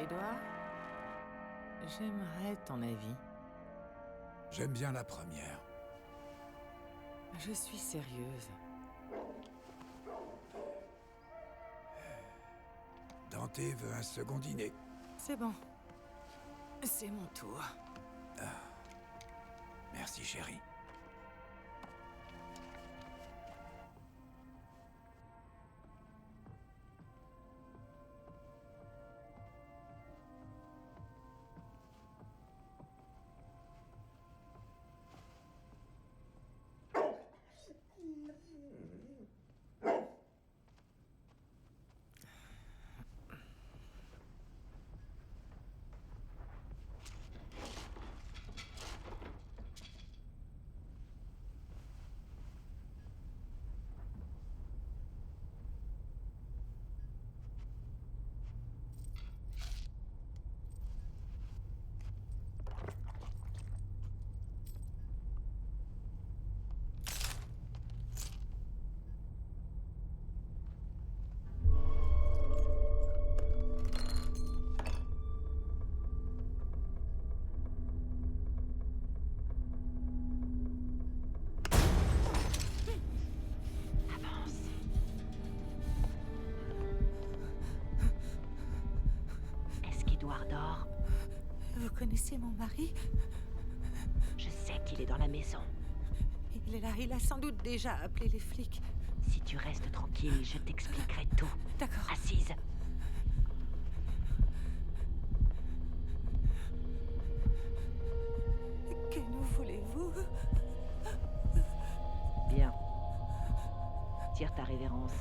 Edouard, j'aimerais ton avis. J'aime bien la première. Je suis sérieuse. Dante veut un second dîner. C'est bon. C'est mon tour. Merci, chérie. Dort. Vous connaissez mon mari? Je sais qu'il est dans la maison. Il est là, il a sans doute déjà appelé les flics. Si tu restes tranquille, je t'expliquerai tout. D'accord. Assise. Que nous voulez-vous? Bien. Tire ta révérence.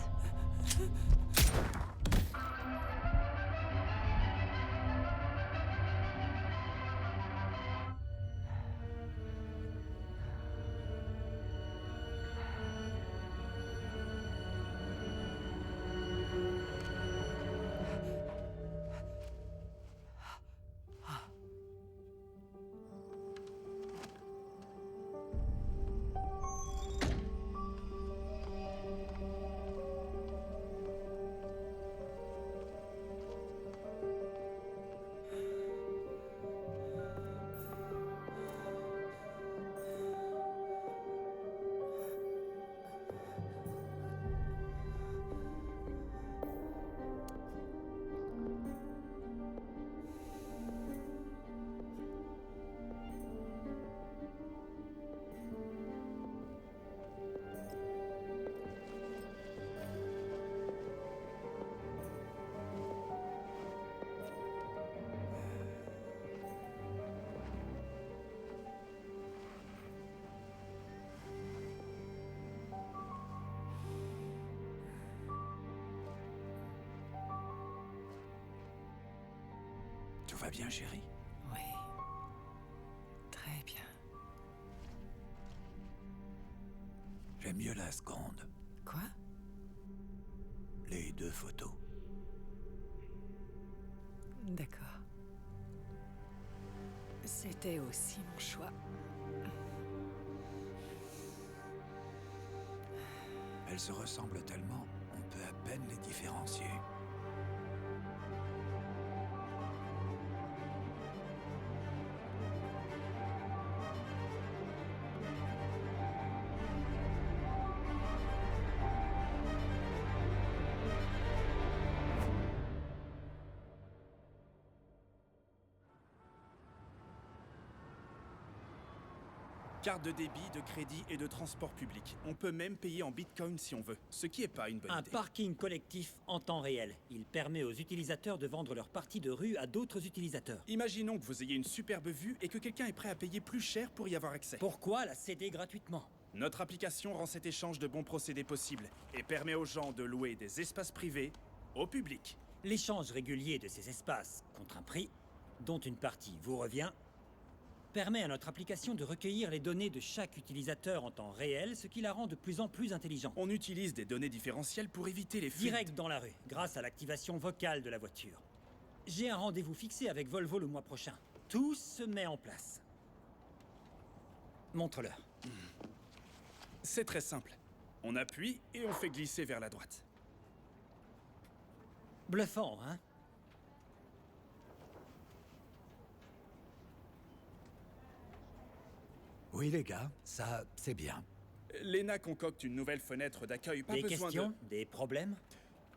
Tout va bien, chérie? Oui. Très bien. J'aime mieux la seconde. Quoi? Les deux photos. D'accord. C'était aussi mon choix. Elles se ressemblent tellement, on peut à peine les différencier. Carte de débit, de crédit et de transport public. On peut même payer en bitcoin si on veut, ce qui est pas une bonne Un idée. parking collectif en temps réel. Il permet aux utilisateurs de vendre leur partie de rue à d'autres utilisateurs. Imaginons que vous ayez une superbe vue et que quelqu'un est prêt à payer plus cher pour y avoir accès. Pourquoi la céder gratuitement? Notre application rend cet échange de bons procédés possible et permet aux gens de louer des espaces privés au public. L'échange régulier de ces espaces contre un prix, dont une partie vous revient, permet à notre application de recueillir les données de chaque utilisateur en temps réel, ce qui la rend de plus en plus intelligente. On utilise des données différentielles pour éviter les fuites. Direct dans la rue, grâce à l'activation vocale de la voiture. J'ai un rendez-vous fixé avec Volvo le mois prochain. Tout se met en place. Montre-leur. C'est très simple. On appuie et on fait glisser vers la droite. Bluffant, hein? Oui, les gars, ça, c'est bien. Lena concocte une nouvelle fenêtre d'accueil. Pas Des besoin questions? Des problèmes?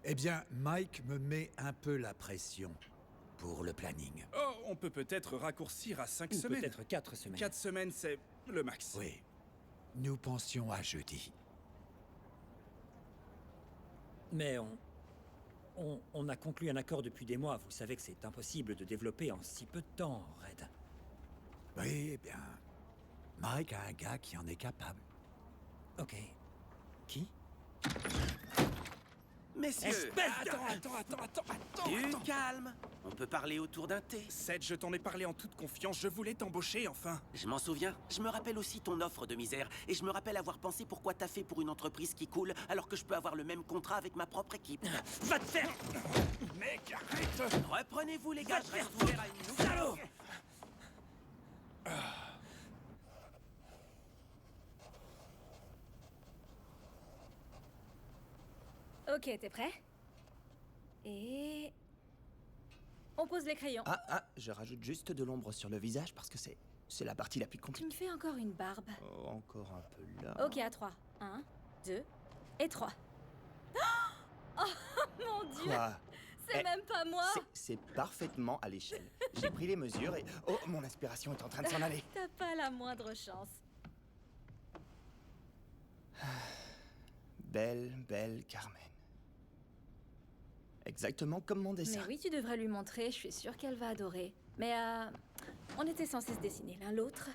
Eh bien, Mike me met un peu la pression pour le planning. Oh, on peut peut-être raccourcir à 5 Ou semaines. peut-être 4 semaines. 4 semaines, c'est le max. Oui. Nous pensions à jeudi. Mais on a conclu un accord depuis des mois. Vous savez que c'est impossible de développer en si peu de temps, Red. Oui, eh bien... Mike a un gars qui en est capable. Ok. Qui? Messieurs, Attends. du calme. On peut parler autour d'un thé. Seth, je t'en ai parlé en toute confiance. Je voulais t'embaucher, enfin. Je m'en souviens. Je me rappelle aussi ton offre de misère. Et je me rappelle avoir pensé pourquoi t'as fait pour une entreprise qui coule alors que je peux avoir le même contrat avec ma propre équipe. Va te faire! Mec, arrête! Reprenez-vous les gars, je reste ouvert à une nouvelle... Salaud! Ok, t'es prêt? Et... On pose les crayons. Je rajoute juste de l'ombre sur le visage parce que c'est la partie la plus Tu compliquée. me fais encore une barbe. Oh, encore un peu là. Ok, à 3. 1, 2 et 3. Oh mon dieu! Quoi? C'est Eh, même pas moi! C'est parfaitement à l'échelle. J'ai pris les mesures et... Oh, mon aspiration est en train de s'en aller. T'as pas la moindre chance. Belle Carmen. Exactement comme mon dessin. Mais oui, tu devrais lui montrer, je suis sûre qu'elle va adorer. Mais on était censés se dessiner l'un l'autre.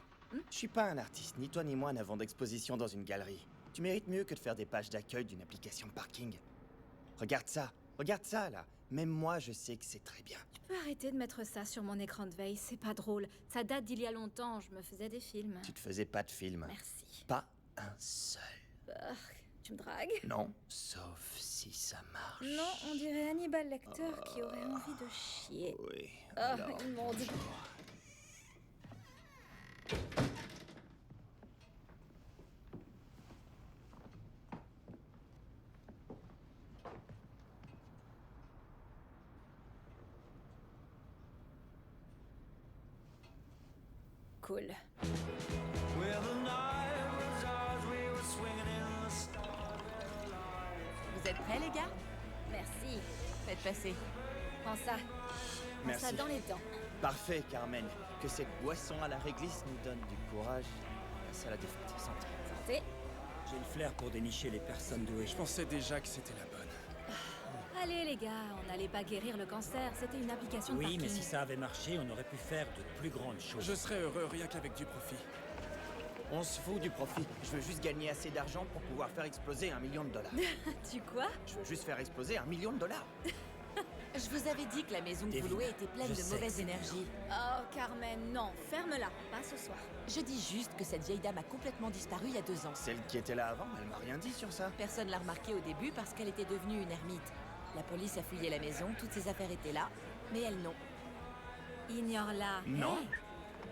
Je suis pas un artiste, ni toi ni moi n'avons d'exposition dans une galerie. Tu mérites mieux que de faire des pages d'accueil d'une application de parking. Regarde ça là. Même moi je sais que c'est très bien. Tu peux arrêter de mettre ça sur mon écran de veille, c'est pas drôle. Ça date d'il y a longtemps, je me faisais des films. Tu te faisais pas de film. Merci. Pas un seul. Tu me dragues? Non, sauf si ça marche. Non, on dirait Hannibal Lecter qui aurait envie de chier. Oui. Oh, alors, immonde. Cool. Vous êtes prêts, les gars? Merci. Faites passer. Prends ça. Prends Merci. ça dans les dents. Parfait, Carmen. Que cette boisson à la réglisse nous donne du courage. Passe à la défaite. Santé. Santé. J'ai le flair pour dénicher les personnes douées. Je pensais déjà que c'était la bonne. Allez les gars, on n'allait pas guérir le cancer, c'était une application de Oui, parking. mais si ça avait marché, on aurait pu faire de plus grandes choses. Je serais heureux rien qu'avec du profit. On se fout du profit. Je veux juste gagner assez d'argent pour pouvoir faire exploser $1 million. Tu quoi? Je veux juste faire exploser $1 million. Je vous avais dit que la maison que vous Devine. louez était pleine Je de sais mauvaise que c'est énergie. Oh Carmen, non, ferme-la, pas ce soir. Je dis juste que cette vieille dame a complètement disparu il y a 2 ans. Celle qui était là avant, elle m'a rien dit sur ça. Personne l'a remarqué au début parce qu'elle était devenue une ermite. La police a fouillé la maison, toutes ses affaires étaient là, mais elle non. Ignore-la. Non. Hey.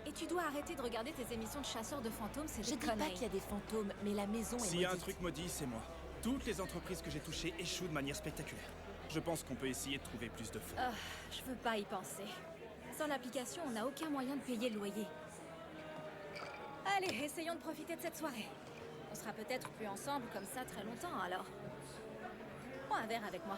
Et tu dois arrêter de regarder tes émissions de chasseurs de fantômes, c'est Je des dis pas conneries. qu'il y a des fantômes, mais la maison est S'il y a un maudite. truc maudit, c'est moi. Toutes les entreprises que j'ai touchées échouent de manière spectaculaire. Je pense qu'on peut essayer de trouver plus de fonds. Ah, je veux pas y penser. Sans l'application, on n'a aucun moyen de payer le loyer. Allez, essayons de profiter de cette soirée. On sera peut-être plus ensemble comme ça très longtemps, alors. Prends un verre avec moi.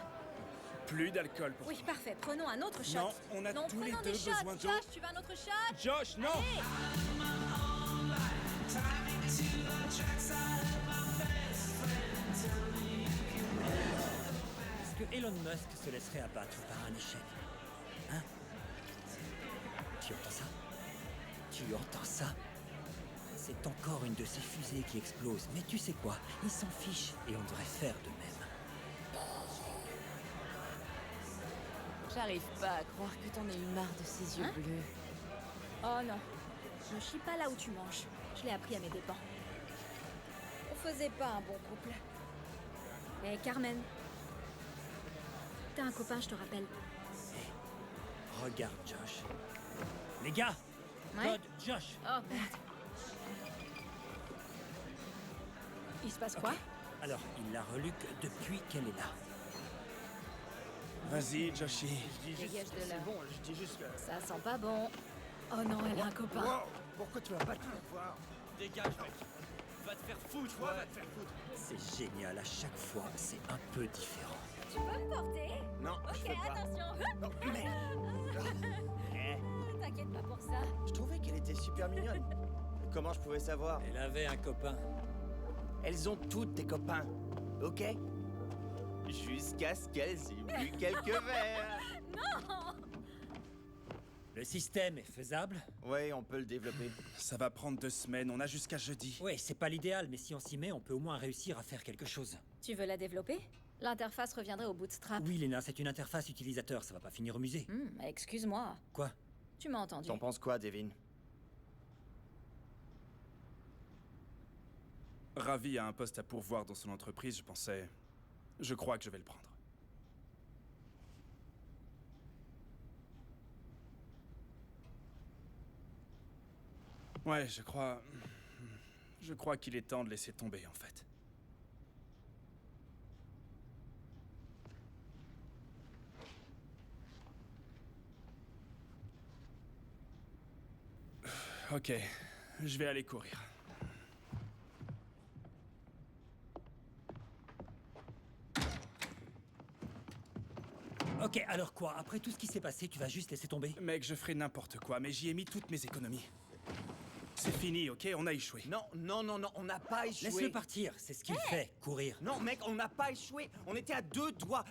Plus d'alcool pour Oui, toi. parfait. Prenons un autre shot. Non, on a non, tous les prenons deux des shots. besoin d'eau. Josh, tu veux un autre shot? Josh, non! Allez. Est-ce que Elon Musk se laisserait abattre par un échec? Hein? Tu entends ça? Tu entends ça? C'est encore une de ces fusées qui explose. Mais tu sais quoi? Il s'en fiche et on devrait faire de même. J'arrive pas à croire que t'en aies eu marre de ces yeux Hein? bleus. Oh non. Ne chie pas là où tu manges. Je l'ai appris à mes dépens. On faisait pas un bon couple. Hé, Carmen. T'as un copain, je te rappelle. Regarde Josh. Les gars! Ouais? Code Josh! Oh, merde. Il se passe quoi? Alors, il la relue que depuis qu'elle est là. Vas-y, Joshi. Dégage de là. Bon, je dis juste que... Ça sent pas bon. Oh non, elle a un copain. Wow, pourquoi tu vas pas tout voir? Dégage, mec. Va te faire foutre, Toi, va te faire foutre. C'est génial, à chaque fois, c'est un peu différent. Tu peux me porter? Non, je Ok, peux pas. attention. Non, merde. T'inquiète pas pour ça. Je trouvais qu'elle était super mignonne. Comment je pouvais savoir? Elle avait un copain. Elles ont toutes des copains, ok? Jusqu'à ce qu'elles aient bu quelques verres. Le système est faisable? Ouais, on peut le développer. Ça va prendre 2 semaines, on a jusqu'à jeudi. Ouais, c'est pas l'idéal, mais si on s'y met, on peut au moins réussir à faire quelque chose. Tu veux la développer? L'interface reviendrait au bootstrap. Oui, Lena, c'est une interface utilisateur, ça va pas finir au musée. Excuse-moi. Quoi? Tu m'as entendu. T'en penses quoi, Devin? Ravi a un poste à pourvoir dans son entreprise, je pensais... Je crois que je vais le prendre. Ouais, je crois... Je crois qu'il est temps de laisser tomber, en fait. Ok, je vais aller courir. Ok, alors quoi? Après tout ce qui s'est passé, tu vas juste laisser tomber? Mec, je ferai n'importe quoi, mais j'y ai mis toutes mes économies. C'est fini, ok? On a échoué. Non, non, non, non, on n'a pas échoué. Laisse-le partir, c'est ce qu'il fait, courir. Non, mec, on n'a pas échoué. On était à deux doigts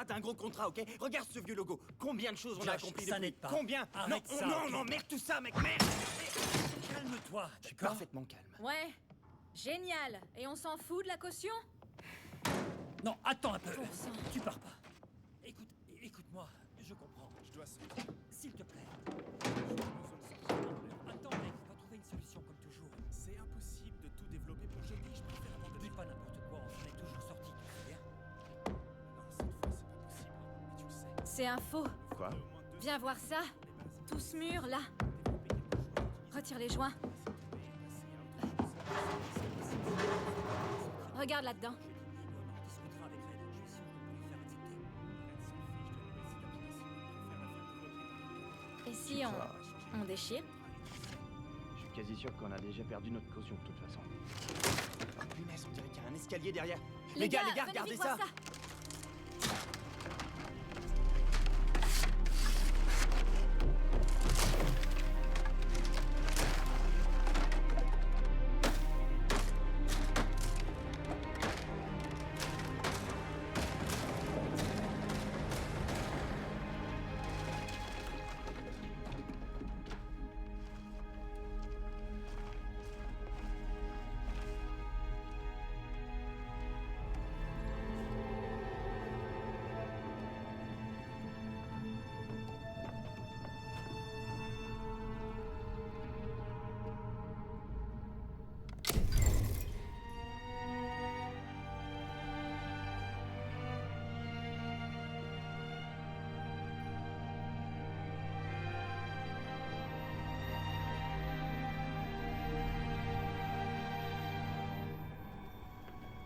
d'un gros contrat, ok? Regarde ce vieux logo. Combien de choses on a Josh, accompli ça depuis? n'aide pas. Combien? Arrête non, ça, non, ok? non, merde tout ça, mec, merde. Calme-toi, d'accord? Parfaitement calme. Ouais. Génial. Et on s'en fout de la caution? Non, attends un peu. Bon sang. Tu pars pas. Écoute-moi, je comprends. Je dois sortir. S'il te plaît. J'ai besoin de sortir. Attends, mec, on va trouver une solution comme toujours. C'est impossible de tout développer pour jeudi, je préfère abandonner. Dis pas n'importe quoi, on s'en est toujours sorti, tu sais bien. Non, cette fois, c'est pas possible. Et tu le sais. C'est un faux. Quoi? Au moins 2 Viens voir ça. Tout ce mur, là. Retire les joints. Regarde là-dedans. On en discutera avec Red, je suis sûr qu'on peut lui faire accepter. Et si on déchire? Je suis quasi sûr qu'on a déjà perdu notre caution de toute façon. Oh, punaise, on dirait qu'il y a un escalier derrière. Les gars, venez regardez vite voir ça.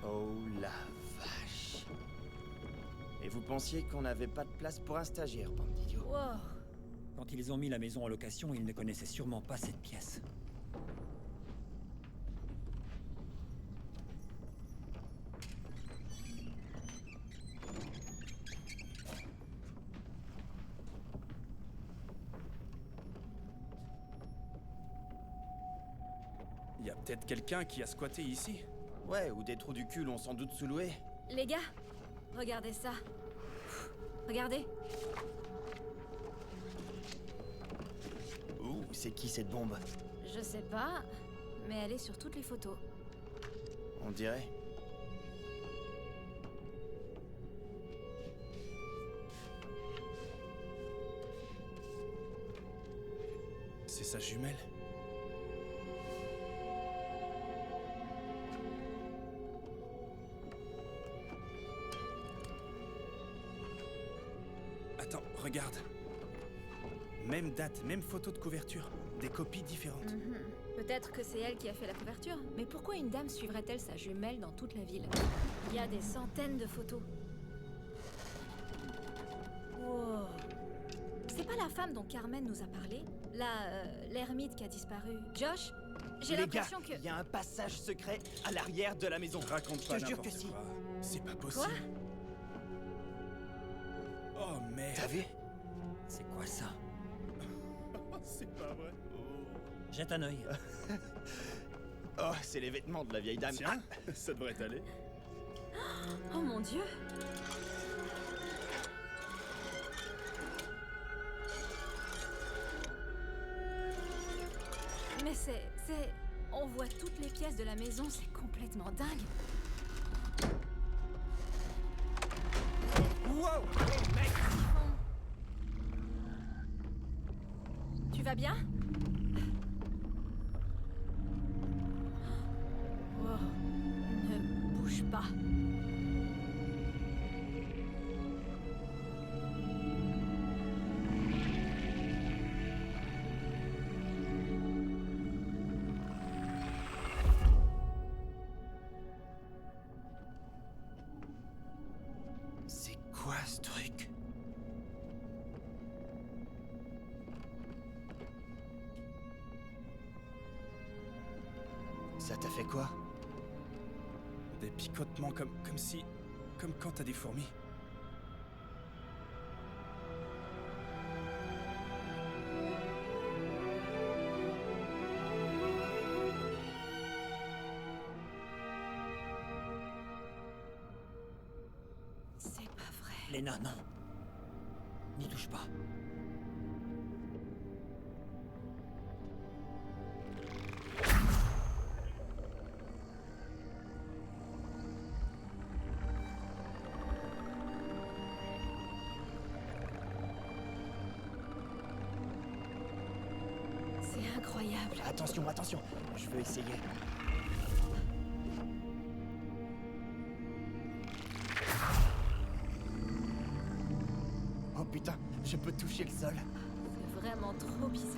Oh la vache. Et vous pensiez qu'on n'avait pas de place pour un stagiaire, bande d'idiots? Wow. Quand ils ont mis la maison en location, ils ne connaissaient sûrement pas cette pièce. Il y a peut-être quelqu'un qui a squatté ici. Ouais, ou des trous du cul l'ont sans doute sous-loué. Les gars, regardez ça. Regardez. Ouh, c'est qui cette bombe? Je sais pas, mais elle est sur toutes les photos. On dirait. C'est sa jumelle. Attends, regarde. Même date, même photo de couverture. Des copies différentes. Peut-être que c'est elle qui a fait la couverture. Mais pourquoi une dame suivrait-elle sa jumelle dans toute la ville? Il y a des centaines de photos. Wow. C'est pas la femme dont Carmen nous a parlé? L'ermite qui a disparu. Josh, J'ai Les gars, l'impression que... il y a un passage secret à l'arrière de la maison. Raconte Je pas te jure que n'importe si. quoi. C'est pas possible. Oh merde. T'as vu? C'est quoi ça? C'est pas vrai. Jette un œil. Oh, c'est les vêtements de la vieille dame. Tiens, ça devrait t'aller. Oh mon Dieu! Mais c'est... On voit toutes les pièces de la maison, c'est complètement dingue. Wow! Mec! Tu vas bien? Oh, ne bouge pas. C'est quoi ce truc? Ça t'a fait quoi? Des picotements comme si... Comme quand t'as des fourmis. C'est pas vrai. Léna, non. N'y touche pas. C'est incroyable. Attention, attention, je veux essayer. Oh putain, je peux toucher le sol. C'est vraiment trop bizarre.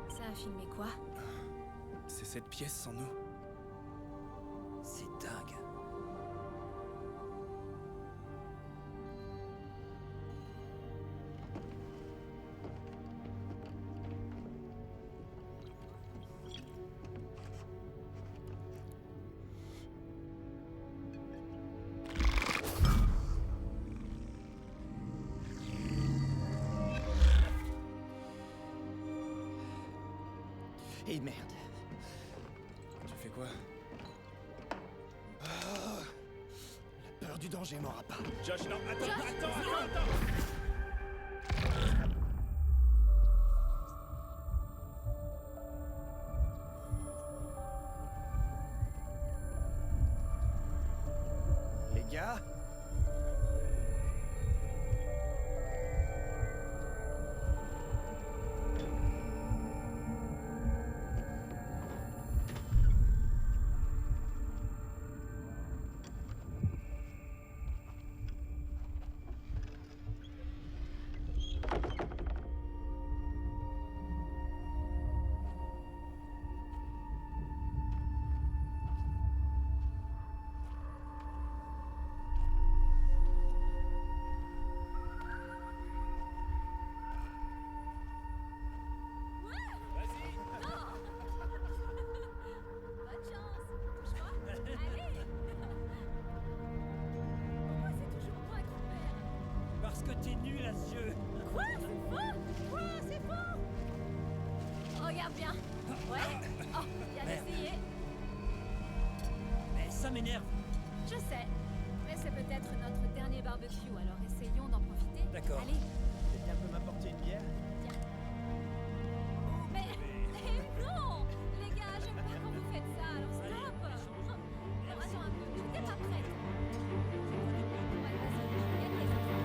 Ça a filmé quoi? C'est cette pièce sans nous. C'est dingue. Et merde. Tu fais quoi? La peur du danger m'aura pas. Josh, non, attends. Les gars? Bonne chance. Touche pas. Allez. Pourquoi c'est toujours moi qui perds? Parce que t'es nul à ce jeu. Quoi? C'est faux? Quoi? C'est faux? Regarde bien. Ouais. Oh, bien Merde. essayé. Mais ça m'énerve. Je sais. Mais c'est peut-être notre dernier barbecue, alors essayons d'en profiter. D'accord. Allez. Quelqu'un peut m'apporter une bière? Mais non! Les gars, j'aime pas quand vous faites ça, alors stop! Attends un peu, j'étais pas prête. Ouais, vas-y, je vais gagner cette fois.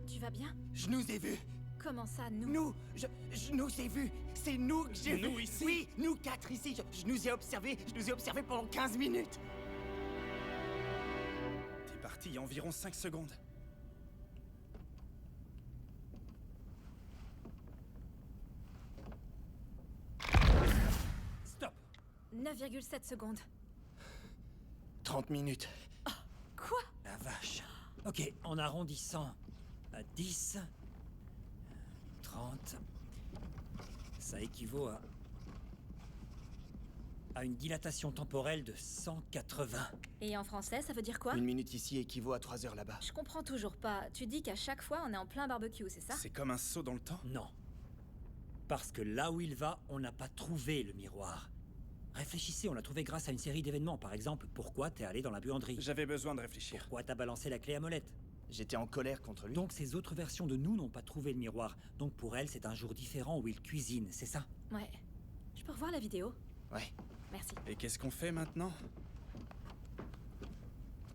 Tu vas bien? Je nous ai vus! Comment ça, nous? Nous! Je nous ai vus! C'est nous que j'ai vus! Nous, ici? Oui, nous quatre ici! Je nous ai observés pendant 15 minutes! parti il y a environ 5 secondes. Stop. 9,7 secondes. 30 minutes. Quoi? La vache. Ok, en arrondissant à 10, 30, ça équivaut à une dilatation temporelle de 180. Et en français, ça veut dire quoi? 1 minute ici équivaut à 3 heures là-bas. Je comprends toujours pas. Tu dis qu'à chaque fois, on est en plein barbecue, c'est ça? C'est comme un saut dans le temps. Non. Parce que là où il va, on n'a pas trouvé le miroir. Réfléchissez, on l'a trouvé grâce à une série d'événements. Par exemple, pourquoi t'es allé dans la buanderie? J'avais besoin de réfléchir. Pourquoi t'as balancé la clé à molette? J'étais en colère contre lui. Donc ces autres versions de nous n'ont pas trouvé le miroir. Donc pour elle, c'est un jour différent où il cuisine, c'est ça? Ouais. Je peux revoir la vidéo? Ouais. Merci. Et qu'est-ce qu'on fait maintenant?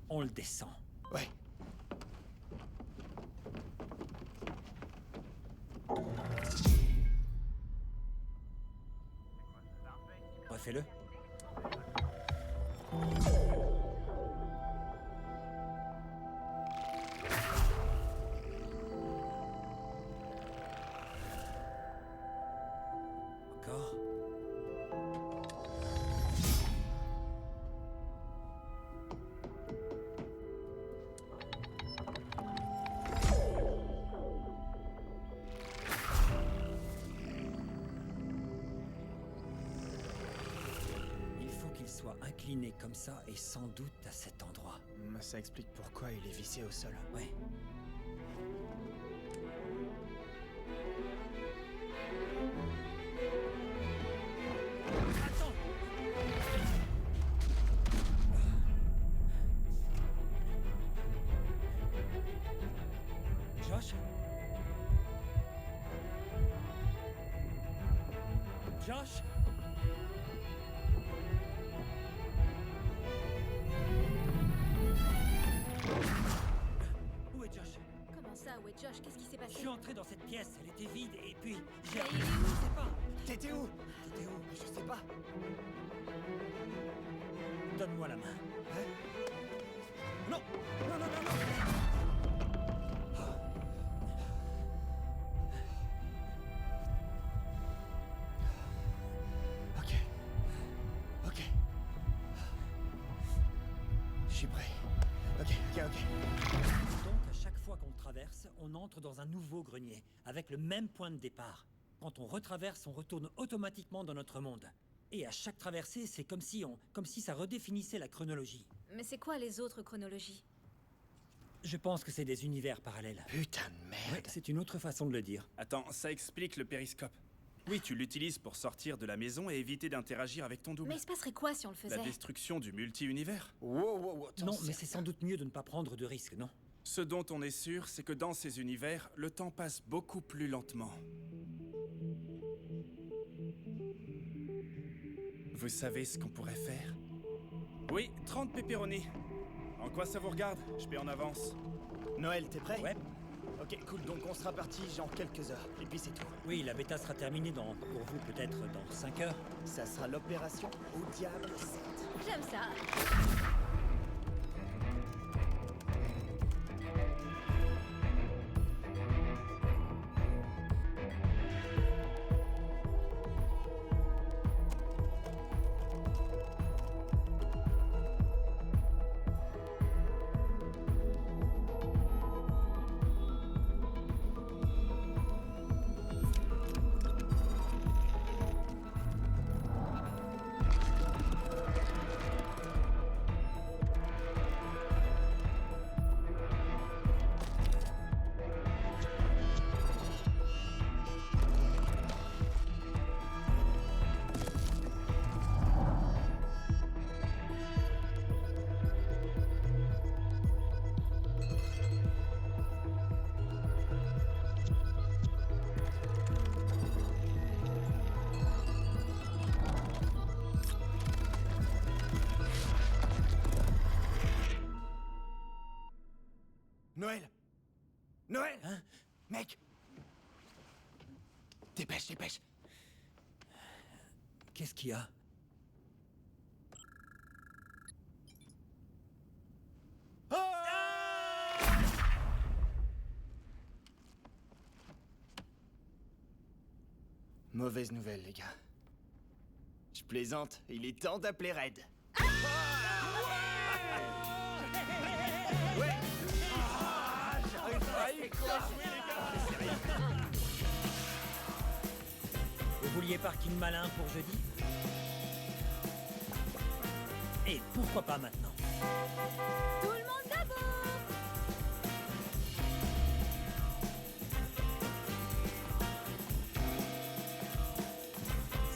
On le descend. Ouais. Refais-le. Encore. Il faut qu'il soit incliné comme ça et sans doute à cet endroit. Ça explique pourquoi il est vissé au sol. Ouais. Attends! Josh? Josh? Où est Josh? Comment ça? Ouais, Josh, qu'est-ce qui s'est Je passé? suis entré dans cette pièce, elle était vide et puis j'ai... Mais il est où? Je sais pas. T'étais où? Je sais pas. Donne-moi la main. Non! Non, non, non, non! Ok. Ok. Je suis prêt. Ok. Donc, à chaque fois qu'on le traverse, on entre dans un nouveau grenier, avec le même point de départ. Quand on retraverse, on retourne automatiquement dans notre monde. Et à chaque traversée, c'est comme si ça redéfinissait la chronologie. Mais c'est quoi les autres chronologies? Je pense que c'est des univers parallèles. Putain de merde. Ouais, c'est une autre façon de le dire. Attends, ça explique le périscope. Oui, tu l'utilises pour sortir de la maison et éviter d'interagir avec ton double. Mais il se passerait quoi si on le La faisait? destruction du multi-univers. Wow, Non, mais c'est sans doute mieux de ne pas prendre de risques, non? Ce dont on est sûr, c'est que dans ces univers, le temps passe beaucoup plus lentement. Vous savez ce qu'on pourrait faire? Oui, 30 pepperoni. En quoi ça vous regarde? Je paie en avance. Noël, t'es prêt? Ouais. Ok, cool, donc on sera parti genre quelques heures. Et puis c'est tout. Oui, la bêta sera terminée pour vous, peut-être dans 5 heures. Ça sera l'opération au diable 7. J'aime ça. Noël! Noël! Hein? Mec! Dépêche, dépêche! Qu'est-ce qu'il y a? Ah! Mauvaise nouvelle, les gars. Je plaisante, il est temps d'appeler Red. Vous vouliez parking malin pour jeudi? Et pourquoi pas maintenant? Tout le monde d'abord.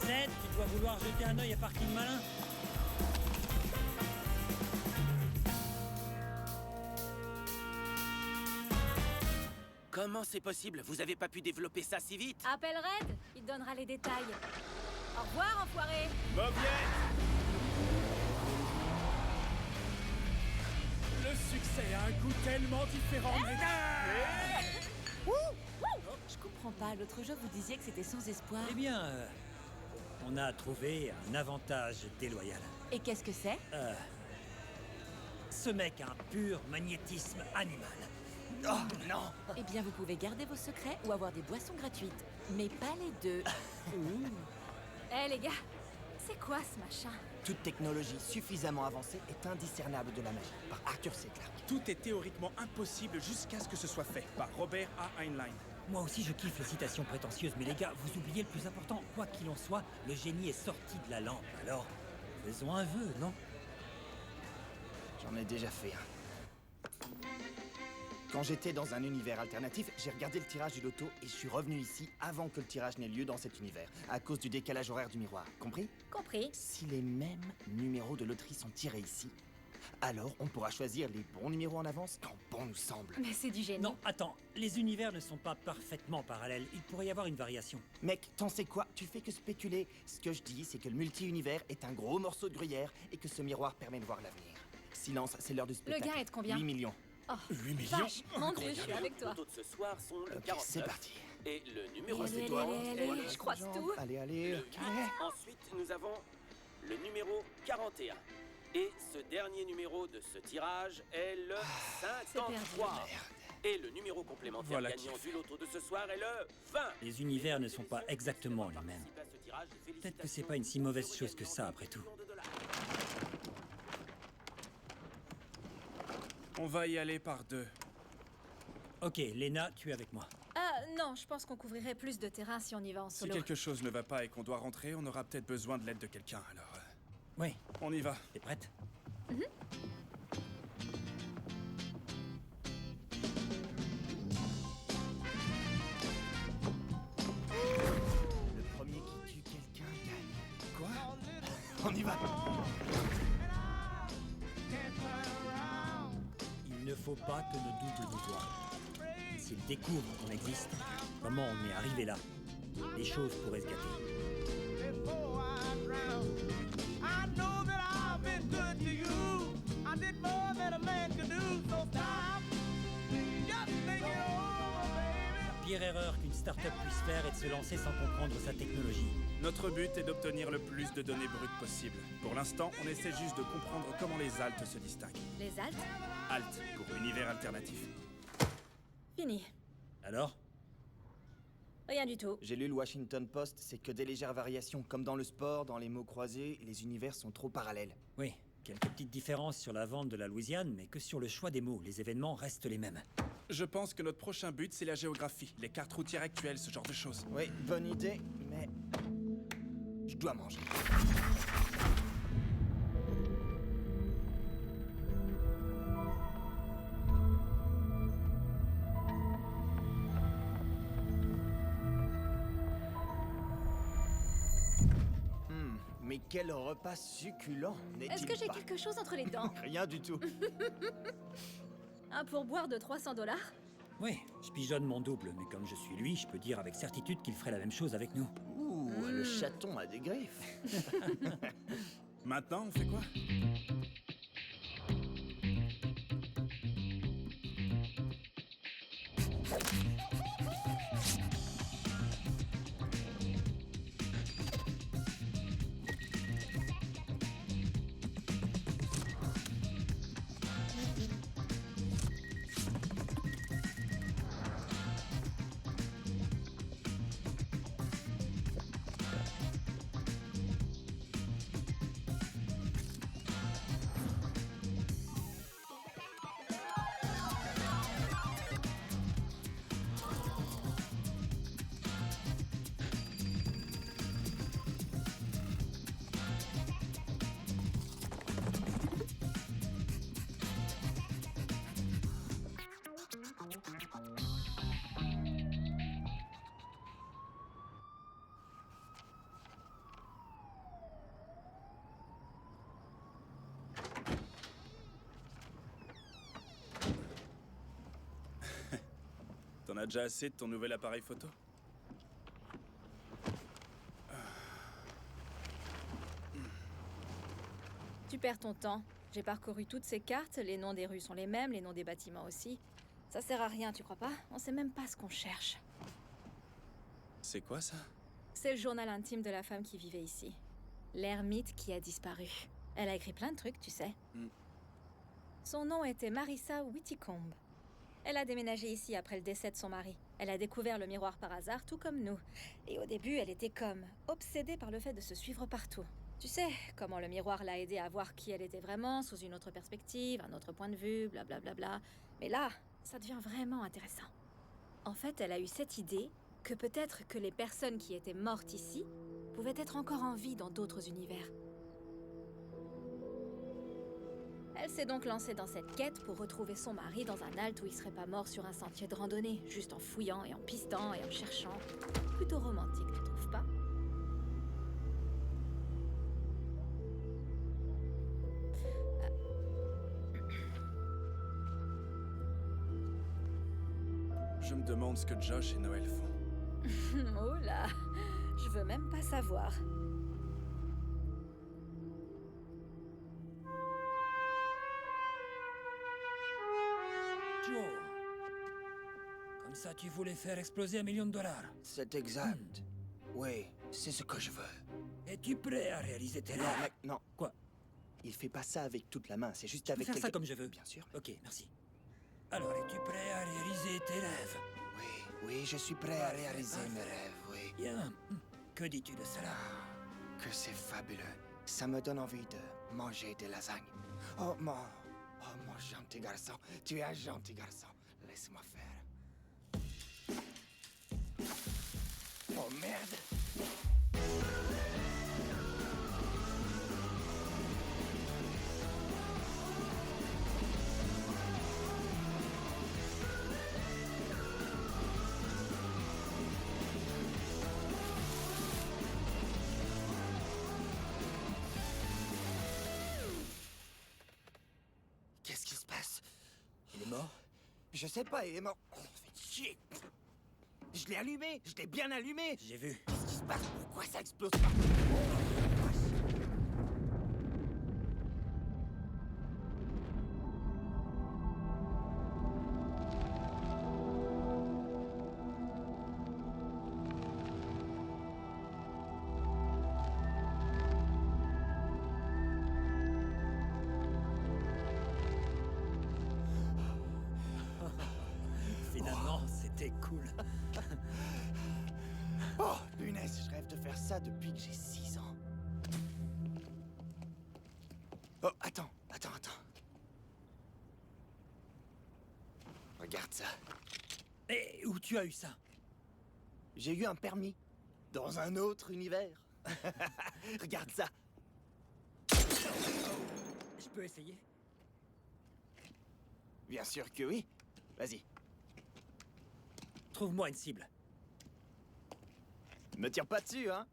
Seth, tu dois vouloir jeter un œil à parking malin? Comment c'est possible? Vous avez pas pu développer ça si vite? Appelle Red, il te donnera les détails. Au revoir, enfoiré. Mobiette! Le succès a un goût tellement différent, Je comprends pas, l'autre jour vous disiez que c'était sans espoir. Eh bien, on a trouvé un avantage déloyal. Et qu'est-ce que c'est? Ce mec a un pur magnétisme animal. Oh, non! Eh bien, vous pouvez garder vos secrets ou avoir des boissons gratuites. Mais pas les deux. Eh les gars, c'est quoi ce machin? Toute technologie suffisamment avancée est indiscernable de la magie, par Arthur C. Clarke. Tout est théoriquement impossible jusqu'à ce que ce soit fait par Robert A. Heinlein. Moi aussi, je kiffe les citations prétentieuses, mais les gars, vous oubliez le plus important. Quoi qu'il en soit, le génie est sorti de la lampe. Alors, faisons un vœu, non? J'en ai déjà fait un. Quand j'étais dans un univers alternatif, j'ai regardé le tirage du loto et je suis revenu ici avant que le tirage n'ait lieu dans cet univers, à cause du décalage horaire du miroir. Compris? Compris. Si les mêmes numéros de loterie sont tirés ici, alors on pourra choisir les bons numéros en avance quand bon nous semble. Mais c'est du génie. Non, attends, les univers ne sont pas parfaitement parallèles. Il pourrait y avoir une variation. Mec, t'en sais quoi? Tu fais que spéculer. Ce que je dis, c'est que le multi-univers est un gros morceau de gruyère et que ce miroir permet de voir l'avenir. Silence, c'est l'heure du spectacle. gain est de combien? 8 millions. Oh, 8 millions? vache, mon Dieu, je suis avec Les toi. lotos de ce soir sont le Ok, 49. c'est parti. Et le numéro Allez, 50 allez, est allez, le je croise tout. Allez, allez. Le 8. Ensuite, nous avons le numéro 41. Et ce dernier numéro de ce tirage est le 53. Et le numéro complémentaire Voilà gagnant qui du loto de ce soir est le 20. Les univers ne sont pas exactement les mêmes. Peut-être que c'est pas une si mauvaise chose que ça, après tout. On va y aller par deux. Ok, Lena, tu es avec moi. Ah non, je pense qu'on couvrirait plus de terrain si on y va en Si solo. quelque chose ne va pas et qu'on doit rentrer, on aura peut-être besoin de l'aide de quelqu'un, alors... Oui, on y va. t'es prête? Le premier qui tue quelqu'un gagne. Quoi? On y va. Il ne faut pas que nos doutes nous voient. S'ils découvrent qu'on existe, comment on est arrivé là, les choses pourraient se gâter. La pire erreur qu'une start-up puisse faire est de se lancer sans comprendre sa technologie. Notre but est d'obtenir le plus de données brutes possible. Pour l'instant, on essaie juste de comprendre comment les altes se distinguent. Les altes? Alt pour univers alternatif. Fini. Alors? Rien du tout. J'ai lu le Washington Post, c'est que des légères variations. Comme dans le sport, dans les mots croisés, les univers sont trop parallèles. Oui, quelques petites différences sur la vente de la Louisiane, mais que sur le choix des mots, les événements restent les mêmes. Je pense que notre prochain but, c'est la géographie, les cartes routières actuelles, ce genre de choses. Oui, bonne idée, mais... je dois manger. Mais quel repas succulent, n'est-il Est-ce que j'ai pas? quelque chose entre les dents? Rien du tout. Un pourboire de 300 $? Oui, je pigeonne mon double, mais comme je suis lui, je peux dire avec certitude qu'il ferait la même chose avec nous. Ouh, le chaton a des griffes. Maintenant, on fait quoi? as déjà assez de ton nouvel appareil photo? Tu perds ton temps. J'ai parcouru toutes ces cartes, les noms des rues sont les mêmes, les noms des bâtiments aussi. Ça sert à rien, tu crois pas? On sait même pas ce qu'on cherche. C'est quoi ça? C'est le journal intime de la femme qui vivait ici. L'ermite qui a disparu. Elle a écrit plein de trucs, tu sais. Son nom était Marissa Whittycombe. Elle a déménagé ici après le décès de son mari. Elle a découvert le miroir par hasard, tout comme nous. Et au début, elle était comme obsédée par le fait de se suivre partout. Tu sais, comment le miroir l'a aidée à voir qui elle était vraiment, sous une autre perspective, un autre point de vue, blablabla. Bla bla bla. Mais là, ça devient vraiment intéressant. En fait, elle a eu cette idée que peut-être que les personnes qui étaient mortes ici pouvaient être encore en vie dans d'autres univers. Elle s'est donc lancée dans cette quête pour retrouver son mari dans un halte où il serait pas mort sur un sentier de randonnée, juste en fouillant et en pistant et en cherchant. Plutôt romantique, tu trouves pas? Je me demande ce que Josh et Noël font. Oh là, je veux même pas savoir. Joe, comme ça tu voulais faire exploser $1 million. C'est exact. Oui, c'est ce que je veux. Es-tu prêt à réaliser tes Non, rêves? mec, non. Quoi? Il fait pas ça avec toute la main, c'est juste Je peux avec faire ça quelques- comme je veux. Bien sûr. Ok, merci. Alors, es-tu prêt à réaliser tes rêves? Oui, je suis prêt à réaliser mes rêves, oui. Bien. Que dis-tu de cela? Que c'est fabuleux. Ça me donne envie de manger des lasagnes. Oh mon gentil garçon. Tu es un gentil garçon. Laisse-moi faire. Oh merde. Qu'est-ce qui se passe? Il est mort? Je sais pas, il est mort. Oh, fait chier. Je l'ai allumé, je l'ai bien allumé. J'ai vu. Qu'est-ce qui se passe? Pourquoi ça explose pas? Finalement, c'était cool. Oh, punaise, je rêve de faire ça depuis que j'ai 6 ans. Oh, attends. Regarde ça. Et où tu as eu ça? J'ai eu un permis. Dans un autre univers. Regarde ça. Je peux essayer? Bien sûr que oui. Vas-y. Trouve-moi une cible. Me tire pas dessus, hein.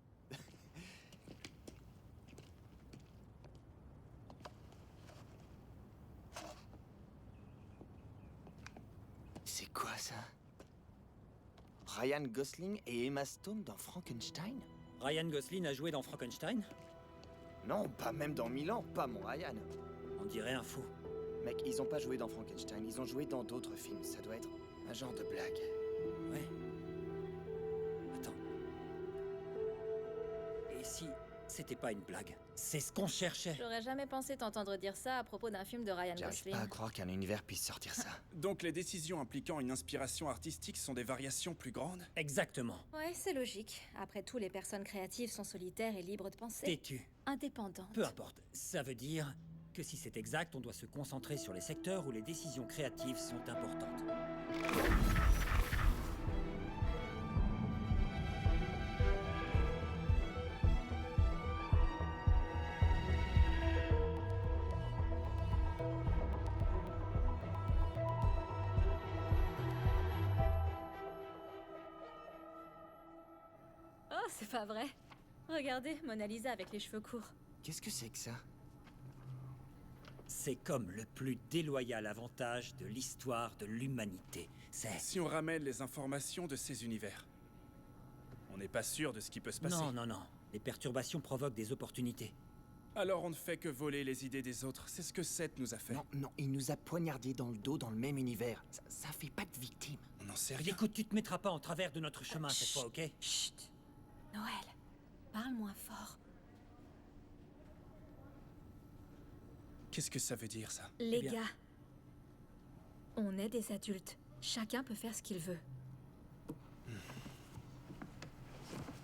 C'est quoi ça? Ryan Gosling et Emma Stone dans Frankenstein? Ryan Gosling a joué dans Frankenstein? Non, pas même dans Milan, pas mon Ryan. On dirait un fou. Mec, ils ont pas joué dans Frankenstein, ils ont joué dans d'autres films. Ça doit être un genre de blague. Ouais. Attends. Et si c'était pas une blague? C'est ce qu'on cherchait. J'aurais jamais pensé t'entendre dire ça à propos d'un film de Ryan J'arrive Gosling. pas à croire qu'un univers puisse sortir ça. Donc les décisions impliquant une inspiration artistique sont des variations plus grandes? Exactement. Ouais, c'est logique. Après tout, les personnes créatives sont solitaires et libres de penser. Têtu. Indépendantes. Peu importe. Ça veut dire que si c'est exact, on doit se concentrer sur les secteurs où les décisions créatives sont importantes. Oh, c'est pas vrai. Regardez, Mona Lisa avec les cheveux courts. Qu'est-ce que c'est que ça? C'est comme le plus déloyal avantage de l'histoire de l'humanité. C'est... Si on ramène les informations de ces univers, on n'est pas sûr de ce qui peut se passer. Non, non, non. Les perturbations provoquent des opportunités. Alors on ne fait que voler les idées des autres. C'est ce que Seth nous a fait. Non, non, il nous a poignardé dans le dos dans le même univers. Ça fait pas de victime. On n'en sait rien. Écoute, tu te mettras pas en travers de notre chemin cette fois, ok? Chut. Noël, parle moins fort. Qu'est-ce que ça veut dire, ça? Les bien. gars, on est des adultes. Chacun peut faire ce qu'il veut.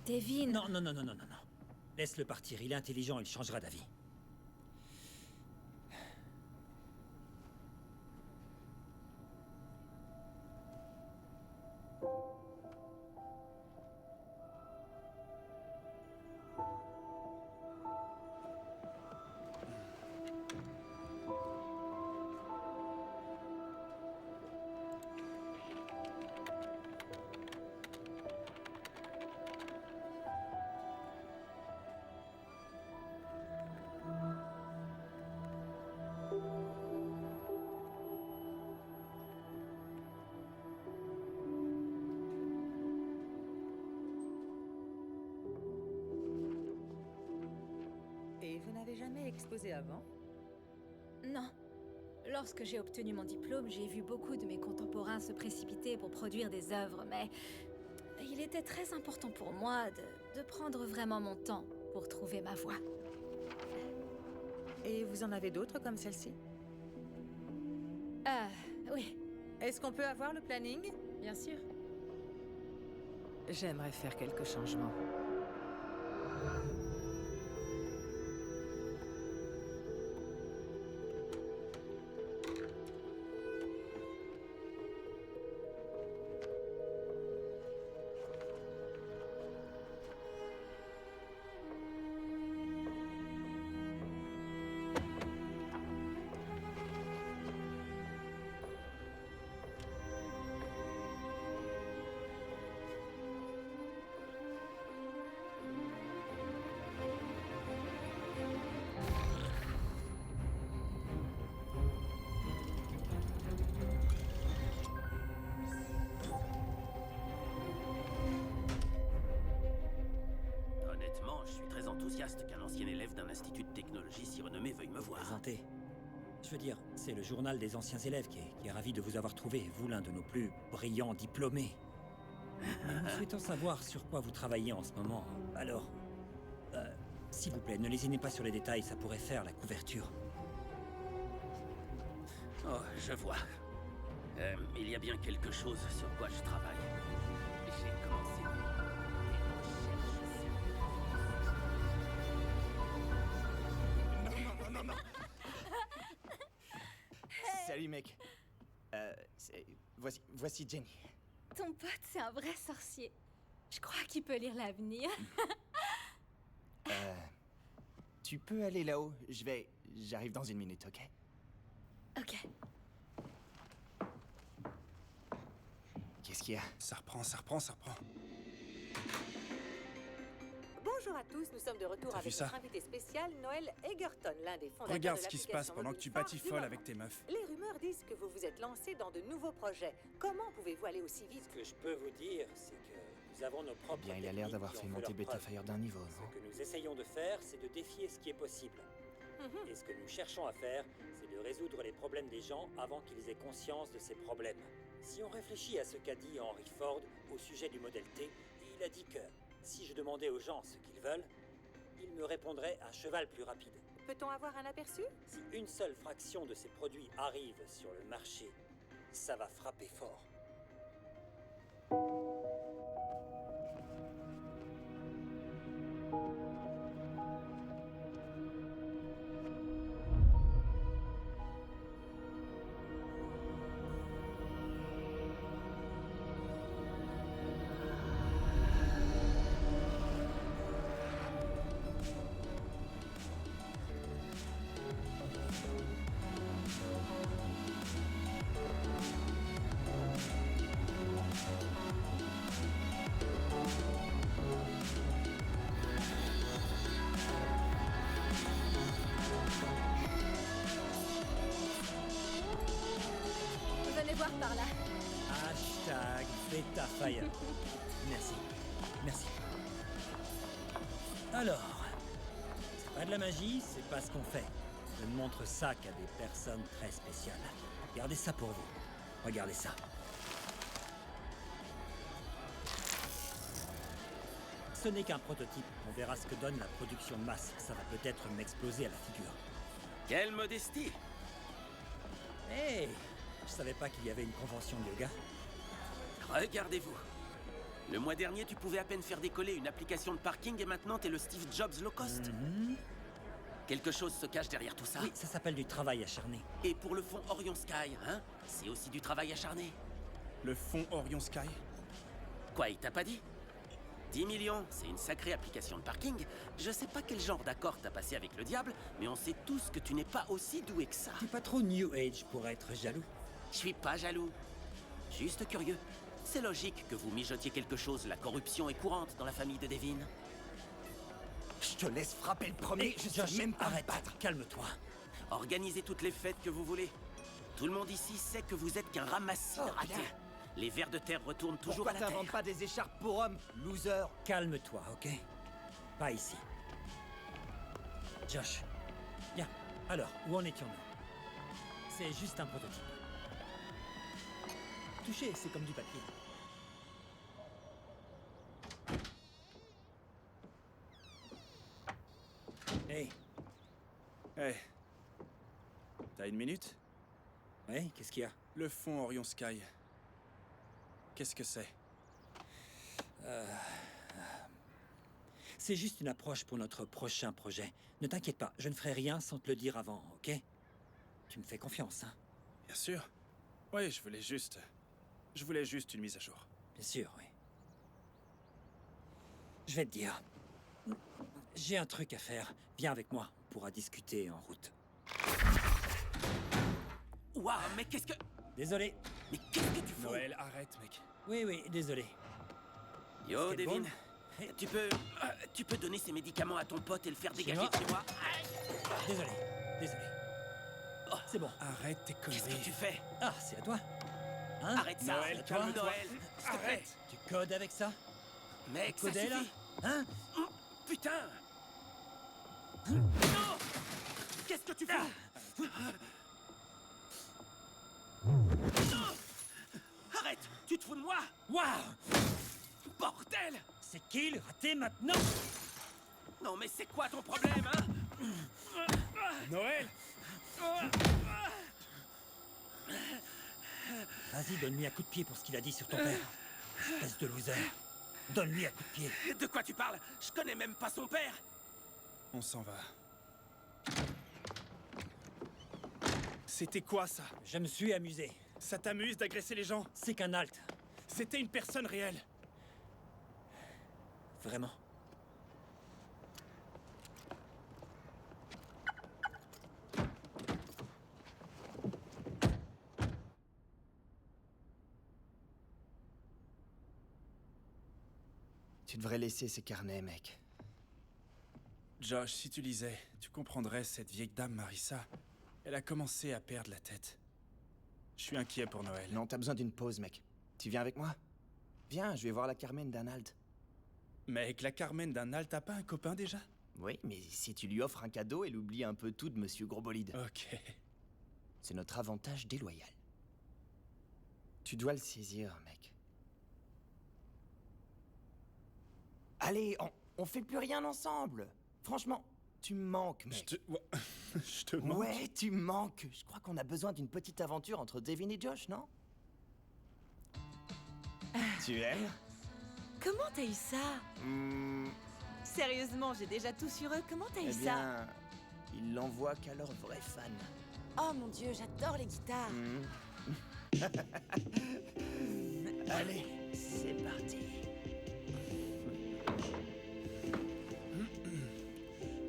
Devin... Non, non, non, non, non, non, non. Laisse-le partir, il est intelligent, il changera d'avis. Et vous n'avez jamais exposé avant? Non. Lorsque j'ai obtenu mon diplôme, j'ai vu beaucoup de mes contemporains se précipiter pour produire des œuvres, mais il était très important pour moi de prendre vraiment mon temps pour trouver ma voie. Et vous en avez d'autres comme celle-ci? Oui, Est-ce qu'on peut avoir le planning? bien sûr. J'aimerais faire quelques changements. Honnêtement, je suis très enthousiaste qu'un ancien élève d'un institut de technologie si renommé veuille me voir. Présenté. Je veux dire, c'est le journal des anciens élèves qui est ravi de vous avoir trouvé, vous l'un de nos plus brillants diplômés. Mais nous souhaitons savoir sur quoi vous travaillez en ce moment. Alors, s'il vous plaît, ne lésinez pas sur les détails, ça pourrait faire la couverture. Oh, je vois. Il y a bien quelque chose sur quoi je travaille. J'ai commencé des recherches. Non, non, non, non, non. Salut, mec. Voici Jenny. Ton pote, c'est un vrai sorcier. Je crois qu'il peut lire l'avenir. Tu peux aller là-haut. J'arrive dans une minute, ok? Ok. Qu'est-ce qu'il y a? Ça reprend, ça reprend, ça reprend. Bonjour à tous, nous sommes de retour T'as avec vu ça? notre invité spécial, Noël Egerton, l'un des fondateurs Regarde de ce qui se l'application passe pendant que tu mobile phare batifoles du moment. avec tes meufs. Les rumeurs disent que vous vous êtes lancé dans de nouveaux projets. Comment pouvez-vous aller aussi vite? Ce que je peux vous dire, c'est que nous avons nos propres Bien, il a l'air techniques d'avoir qui fait ont monter leurs preuves. Betafire d'un niveau, Ce non? que nous essayons de faire, c'est de défier ce qui est possible. Et ce que nous cherchons à faire, c'est de résoudre les problèmes des gens avant qu'ils aient conscience de ces problèmes. Si on réfléchit à ce qu'a dit Henry Ford au sujet du modèle T, il a dit que si je demandais aux gens ce qu'ils veulent, ils me répondraient un cheval plus rapide. Peut-on avoir un aperçu? Si une seule fraction de ces produits arrive sur le marché, ça va frapper fort. par là. Hashtag Beta Fire. Merci. Merci. Alors, c'est pas de la magie, c'est pas ce qu'on fait. Je ne montre ça qu'à des personnes très spéciales. Gardez ça pour vous. Regardez ça. Ce n'est qu'un prototype. On verra ce que donne la production de masse. Ça va peut-être m'exploser à la figure. Quelle modestie! Hé, je savais pas qu'il y avait une convention de yoga. Regardez-vous. Le mois dernier, tu pouvais à peine faire décoller une application de parking et maintenant t'es le Steve Jobs low cost. Quelque chose se cache derrière tout ça. Oui, ça s'appelle du travail acharné. Et pour le fond Orion Sky, hein? C'est aussi du travail acharné. Le fond Orion Sky? Quoi, il t'a pas dit? 10 millions, c'est une sacrée application de parking. Je sais pas quel genre d'accord t'as passé avec le diable, mais on sait tous que tu n'es pas aussi doué que ça. T'es pas trop New Age pour être jaloux. Je suis pas jaloux. Juste curieux. C'est logique que vous mijotiez quelque chose. La corruption est courante dans la famille de Devin. Je te laisse frapper le premier, Hey, je Josh, sais même pas me arrête, battre. calme-toi. Organisez toutes les fêtes que vous voulez. Tout le monde ici sait que vous êtes qu'un ramassis de ratés. bien. Les vers de terre retournent toujours Pourquoi à la t'inventes terre. pas des écharpes pour hommes, loser? Calme-toi, ok? Pas ici. Josh. Bien. Alors, où en étions-nous? C'est juste un prototype. Toucher, c'est comme du papier. Hey. Hey. T'as une minute? Ouais, qu'est-ce qu'il y a? Le fond Orion Sky. Qu'est-ce que c'est? C'est juste une approche pour notre prochain projet. Ne t'inquiète pas, je ne ferai rien sans te le dire avant, ok? Tu me fais confiance, hein? Bien sûr. Oui, je voulais juste une mise à jour. Bien sûr, oui. Je vais te dire. J'ai un truc à faire. Viens avec moi. On pourra discuter en route. Waouh, mais qu'est-ce que... Désolé. Mais qu'est-ce que tu fais? Noël, arrête, mec. Oui, désolé. Yo, Skateboard. Devin. Hey. Tu peux donner ces médicaments à ton pote et le faire dégager moi. de chez moi? Désolé. Oh. C'est bon. Arrête tes Qu'est-ce que conneries. tu fais? Ah, c'est à toi. Hein? Arrête ça! Noël, c'est à toi. calme-toi. Noël, s'il te plaît. Arrête. Tu codes avec ça? Mec, ça Codé, là? suffit! Hein? Putain! Non! Qu'est-ce que tu fais? Non! Arrête! Tu te fous de moi? Waouh! Bordel! C'est kill, raté maintenant! Non mais c'est quoi ton problème, hein? Noël! Vas-y, donne-lui un coup de pied pour ce qu'il a dit sur ton père. Espèce de loser. Donne-lui un coup de pied. De quoi tu parles? Je connais même pas son père! On s'en va. C'était quoi ça? Je me suis amusé. Ça t'amuse d'agresser les gens? C'est qu'un alt. C'était une personne réelle. Vraiment. Tu devrais laisser ces carnets, mec. Josh, si tu lisais, tu comprendrais cette vieille dame Marissa. Elle a commencé à perdre la tête. Je suis inquiet pour Noël. Non, t'as besoin d'une pause, mec. Tu viens avec moi? Viens, je vais voir la Carmen d'Arnold. Mec, la Carmen d'Arnold, t'as pas un copain déjà? Oui, mais si tu lui offres un cadeau, elle oublie un peu tout de Monsieur Grobolide. Ok. C'est notre avantage déloyal. Tu dois le saisir, mec. Allez, on fait plus rien ensemble. Franchement, tu me manques, mec. Je te manque. Ouais, tu me manques. Je crois qu'on a besoin d'une petite aventure entre Devin et Josh, non? Tu aimes? Comment t'as eu ça? Sérieusement, j'ai déjà tout sur eux. Comment t'as eu Eh ça? bien, ils l'envoient qu'à leurs vrais fans. Oh mon dieu, j'adore les guitares. Allez, c'est parti.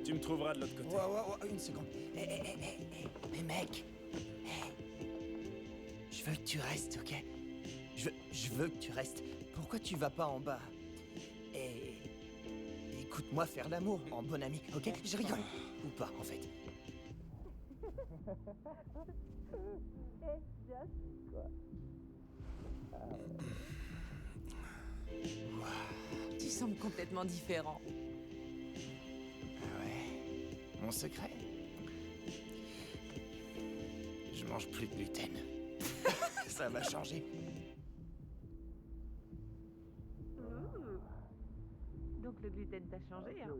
Tu me trouveras de l'autre côté. Ouais, une seconde. Mais mec, je veux que tu restes, ok? Je veux que tu restes. Pourquoi tu vas pas en bas? Et écoute-moi faire l'amour en bon ami, ok? Je rigole. Ou pas, en fait. Tu sembles complètement différent. Ah ouais. Mon secret? Je mange plus de gluten. Ça va changer. Donc le gluten t'a changé, hein?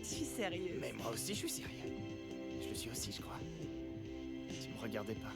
Je suis sérieuse. Mais moi aussi, je suis sérieux. Je le suis aussi, je crois. Tu me regardais pas.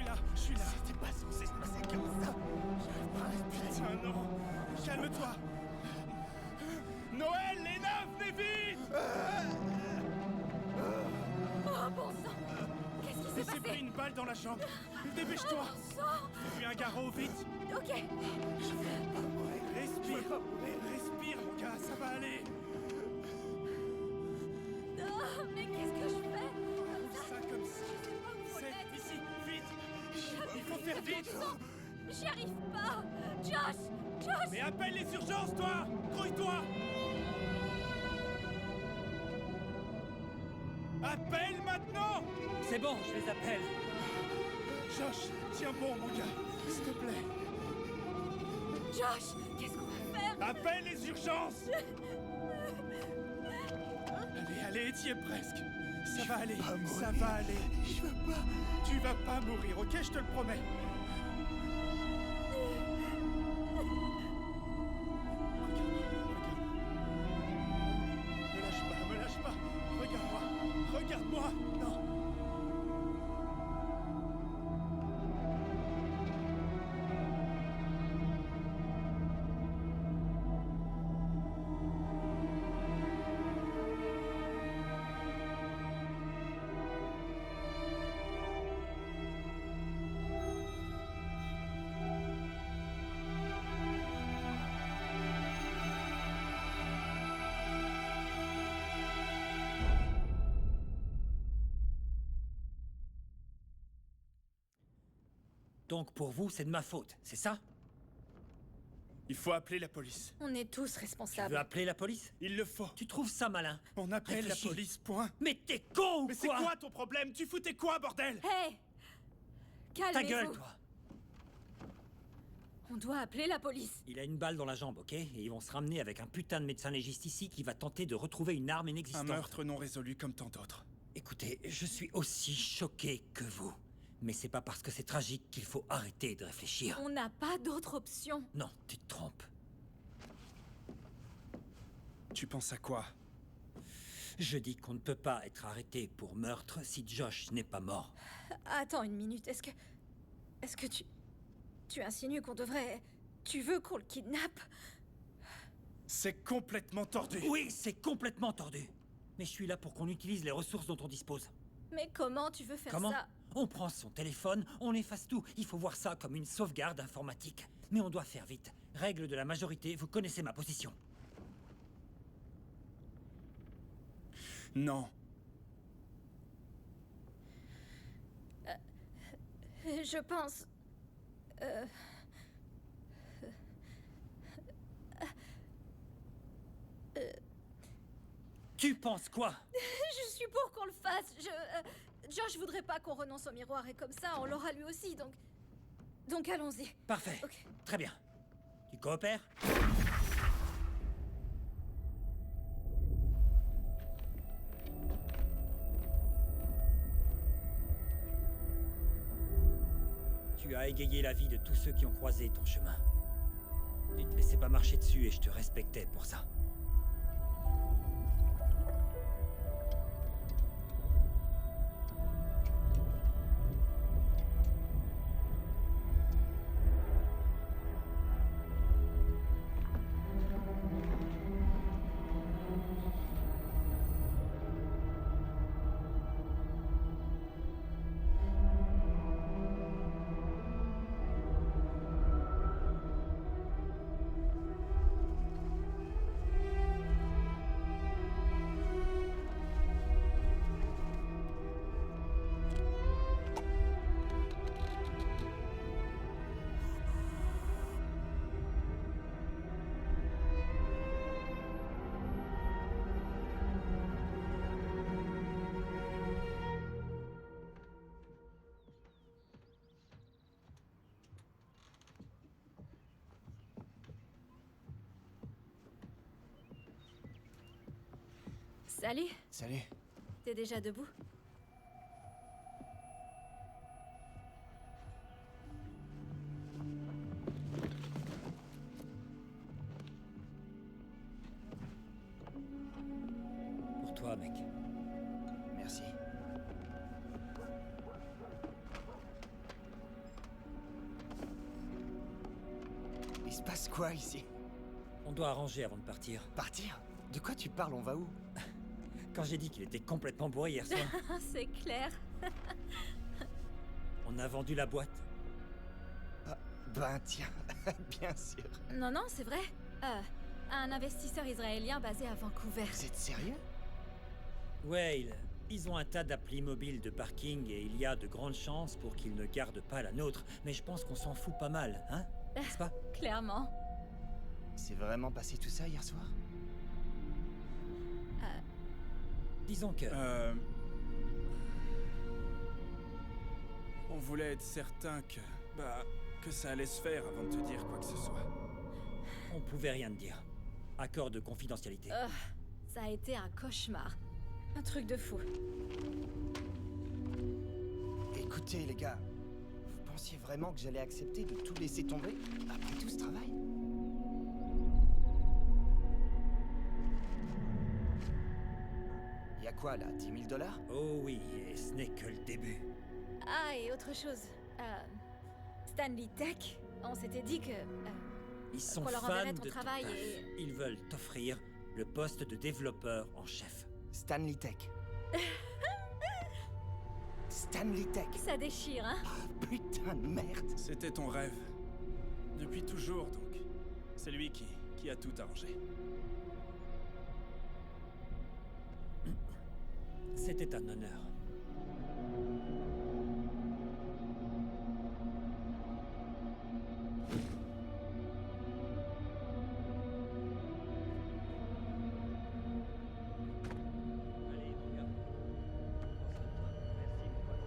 C'était pas censé se passer comme ça. J'arrive pas à respirer. Putain, non. Calme-toi. Noël, les neufs, venez vite. Oh, bon sang! Qu'est-ce qui Il s'est s'est pris passé? une balle dans la jambe. Dépêche-toi. Bon sang! Fais-lui un garrot, vite. Ok. Respire. Respire, mon gars, ça va aller. Oh, mais qu'est-ce que je fais? Ça comme ça. Je sais pas où faut C'est l'être. ici, vite. Il faut faire vite. J'y arrive pas! Josh! Josh! Mais appelle les urgences, toi. Grouille-toi. Appelle maintenant. C'est bon, je les appelle. Josh, tiens bon, mon gars. S'il te plaît. Josh! Qu'est-ce qu'on va faire? Appelle les urgences. Allez, t'y es presque. Ça va aller, ça va aller. Je veux pas. Tu vas pas mourir, ok? Je te le promets. Me lâche pas. Regarde-moi. Regarde-moi. Non. Donc pour vous, c'est de ma faute, c'est ça? Il faut appeler la police. On est tous Tu responsables. veux appeler la police? Il le faut. Tu trouves ça malin? On appelle Réfléchis. la police, point. Mais t'es con ou Mais c'est quoi? quoi ton problème? Tu foutais quoi, bordel? Hé! Calmez-vous. Ta gueule, toi! On doit appeler la police. Il a une balle dans la jambe, ok? Et ils vont se ramener avec un putain de médecin légiste ici qui va tenter de retrouver une arme Un inexistante. meurtre non résolu comme tant d'autres. Écoutez, je suis aussi choqué que vous. Mais c'est pas parce que c'est tragique qu'il faut arrêter de réfléchir. On n'a pas d'autre option. Non, tu te trompes. Tu penses à quoi? Je dis qu'on ne peut pas être arrêté pour meurtre si Josh n'est pas mort. Attends une minute, est-ce que tu insinues qu'on devrait... Tu veux qu'on le kidnappe? C'est complètement tordu. Oui, c'est complètement tordu. Mais je suis là pour qu'on utilise les ressources dont on dispose. Mais comment tu veux faire Comment? ça? On prend son téléphone, on efface tout. Il faut voir ça comme une sauvegarde informatique. Mais on doit faire vite. Règle de la majorité, vous connaissez ma position. Non. Je pense... Tu penses quoi? Je suis pour qu'on le fasse. Josh voudrait pas qu'on renonce au miroir et comme ça, on l'aura lui aussi, donc... Donc allons-y. Parfait. Ok. Très bien. Tu coopères? Tu as égayé la vie de tous ceux qui ont croisé ton chemin. Tu te laissais pas marcher dessus et je te respectais pour ça. Salut, Salut. t'es déjà debout? Pour toi, mec. Merci. Il se passe quoi ici? On doit arranger avant de partir. Partir? De quoi tu parles? On va où? Quand j'ai dit qu'il était complètement bourré hier soir, C'est clair. on a vendu la boîte. Ah, ben tiens, bien sûr. Non, non, c'est vrai. Un investisseur israélien basé à Vancouver. Vous êtes sérieux? Ouais, ils ont un tas d'applis mobiles de parking et il y a de grandes chances pour qu'ils ne gardent pas la nôtre. Mais je pense qu'on s'en fout pas mal, hein? N'est-ce pas? Clairement. C'est vraiment passé tout ça hier soir? Disons que... On voulait être certain que... que ça allait se faire avant de te dire quoi que ce soit. On pouvait rien te dire. Accord de confidentialité. Ça a été un cauchemar. Un truc de fou. Écoutez les gars, vous pensiez vraiment que j'allais accepter de tout laisser tomber après tout ce travail? Y a quoi là, 10 000 $? Oh oui, et ce n'est que le début. Ah, et autre chose. Stanley Tech, on s'était dit que... Ils sont qu'on leur fans enverrait de ton ton travail taf. et... Ils veulent t'offrir le poste de développeur en chef. Stanley Tech. Stanley Tech. Ça déchire, hein? Putain de merde. C'était ton rêve. Depuis toujours, donc. C'est lui qui a tout arrangé. C'était un honneur. Allez, mon gars. Merci, mon pote.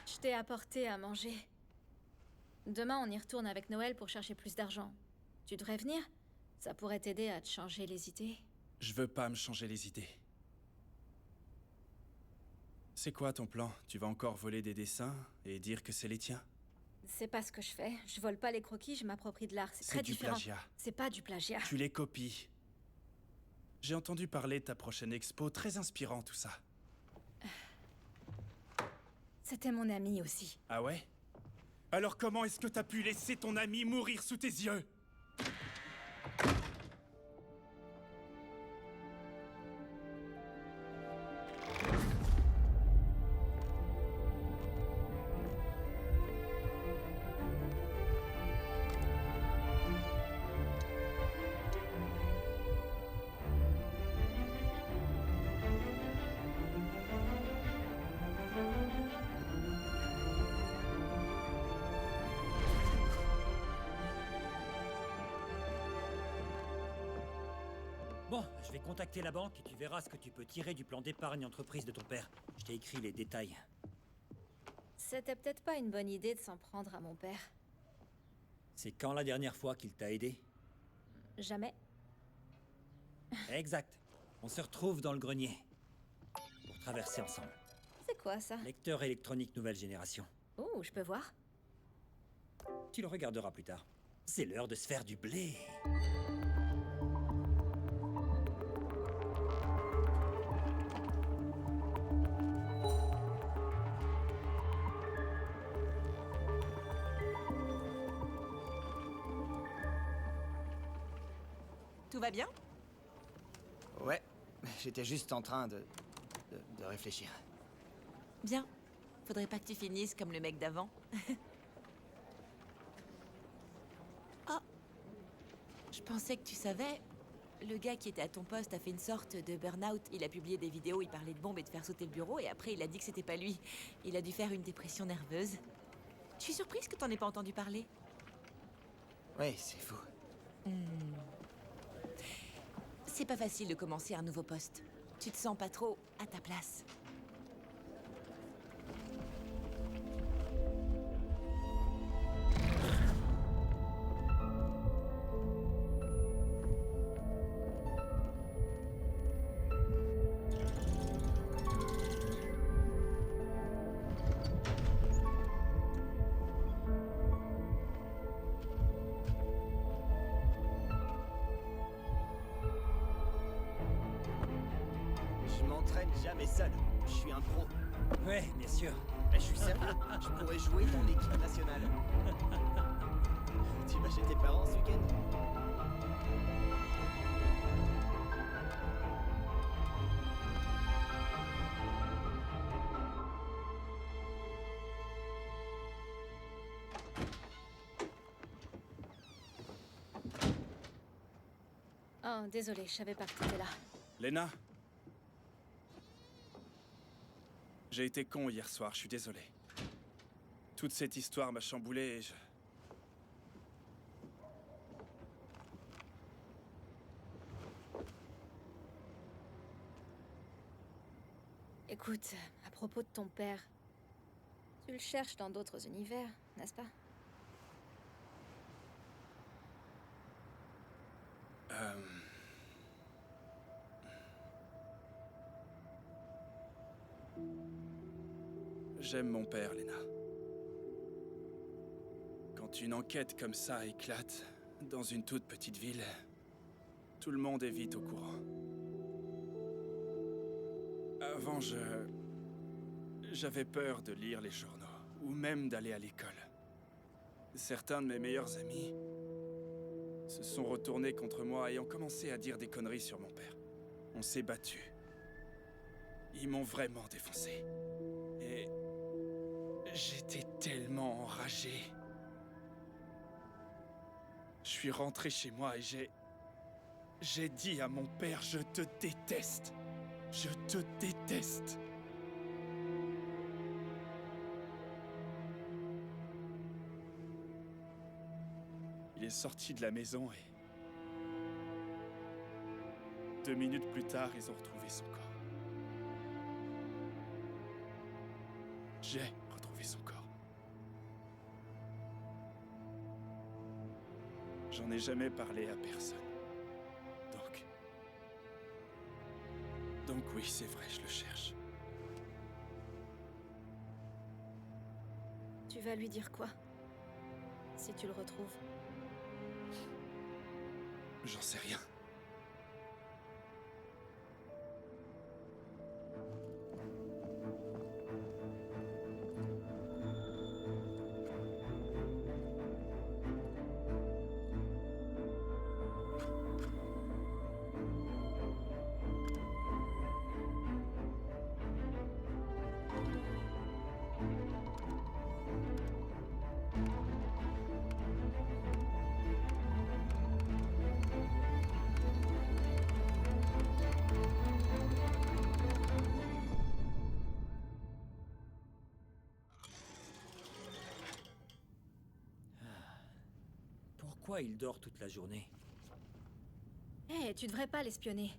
Je t'ai apporté à manger. Demain, on y retourne avec Noël pour chercher plus d'argent. Tu devrais venir? Ça pourrait t'aider à te changer les idées. Je veux pas me changer les idées. C'est quoi ton plan? Tu vas encore voler des dessins et dire que c'est les tiens? C'est pas ce que je fais. Je vole pas les croquis, je m'approprie de l'art. C'est très du différent. plagiat. C'est pas du plagiat. Tu les copies. J'ai entendu parler de ta prochaine expo, très inspirant tout ça. C'était mon ami aussi. Ah ouais? Alors comment est-ce que t'as pu laisser ton ami mourir sous tes yeux? Bon, je vais contacter la banque et tu verras ce que tu peux tirer du plan d'épargne entreprise de ton père. Je t'ai écrit les détails. C'était peut-être pas une bonne idée de s'en prendre à mon père. C'est quand la dernière fois qu'il t'a aidé? Jamais. Exact. On se retrouve dans le grenier. Pour traverser ensemble. C'est quoi ça? Lecteur électronique nouvelle génération. Oh, je peux voir? Tu le regarderas plus tard. C'est l'heure de se faire du blé. Tout va bien? Ouais, j'étais juste en train de réfléchir. Bien. Faudrait pas que tu finisses comme le mec d'avant. Oh. Je pensais que tu savais. Le gars qui était à ton poste a fait une sorte de burn-out. Il a publié des vidéos, il parlait de bombes et de faire sauter le bureau, et après il a dit que c'était pas lui. Il a dû faire une dépression nerveuse. Je suis surprise que t'en aies pas entendu parler. Oui, c'est fou. C'est pas facile de commencer un nouveau poste. Tu te sens pas trop à ta place. Je m'entraîne jamais seul. Je suis un pro. Ouais, bien sûr. Mais je suis sérieux. Je pourrais jouer dans l'équipe nationale. Tu vas chez tes parents ce week-end? Oh, désolé, je savais pas que t'étais là. Lena? J'ai été con hier soir, je suis désolé. Toute cette histoire m'a chamboulé et je... Écoute, à propos de ton père, tu le cherches dans d'autres univers, n'est-ce pas? J'aime mon père, Lena. Quand une enquête comme ça éclate dans une toute petite ville, tout le monde est vite au courant. Avant, j'avais peur de lire les journaux, ou même d'aller à l'école. Certains de mes meilleurs amis se sont retournés contre moi et ont commencé à dire des conneries sur mon père. On s'est battus. Ils m'ont vraiment défoncé. Et j'étais tellement enragé. Je suis rentré chez moi et j'ai dit à mon père, je te déteste. Je te déteste. Il est sorti de la maison et 2 minutes plus tard, ils ont retrouvé son corps. J'ai retrouvé son corps. J'en ai jamais parlé à personne. Donc oui, c'est vrai, je le cherche. Tu vas lui dire quoi? Si tu le retrouves. J'en sais rien. Pourquoi il dort toute la journée? Hé, tu devrais pas l'espionner.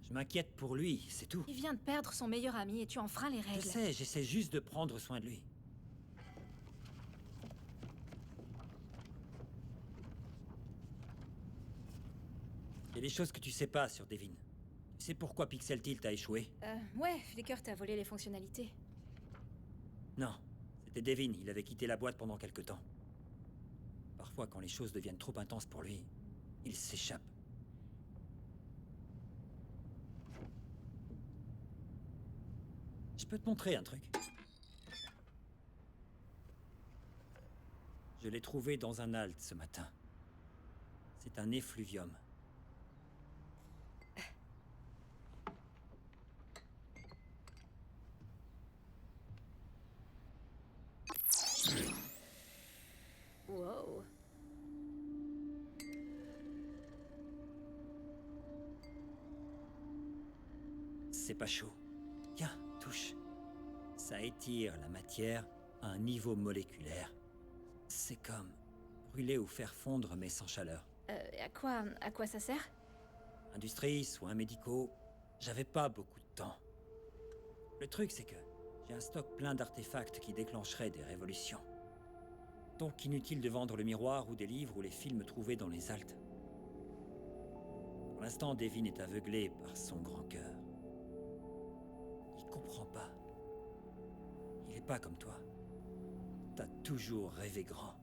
Je m'inquiète pour lui, c'est tout. Il vient de perdre son meilleur ami et tu enfreins les Je règles. sais, j'essaie juste de prendre soin de lui. Il y a des choses que tu sais pas sur Devin. Tu sais pourquoi Pixel Tilt a échoué? Ouais, Flicker t'a volé les fonctionnalités. Non, c'était Devin, il avait quitté la boîte pendant quelque temps. Parfois, quand les choses deviennent trop intenses pour lui, il s'échappe. Je peux te montrer un truc. Je l'ai trouvé dans un alt ce matin. C'est un effluvium. Wow. C'est pas chaud. Tiens, touche. Ça étire la matière à un niveau moléculaire. C'est comme brûler ou faire fondre mais sans chaleur. À quoi ça sert? Industrie, soins médicaux, j'avais pas beaucoup de temps. Le truc, c'est que j'ai un stock plein d'artefacts qui déclencheraient des révolutions. Donc inutile de vendre le miroir ou des livres ou les films trouvés dans les altes. Pour l'instant, Devin est aveuglé par son grand cœur. Il comprend pas. Il est pas comme toi. T'as toujours rêvé grand.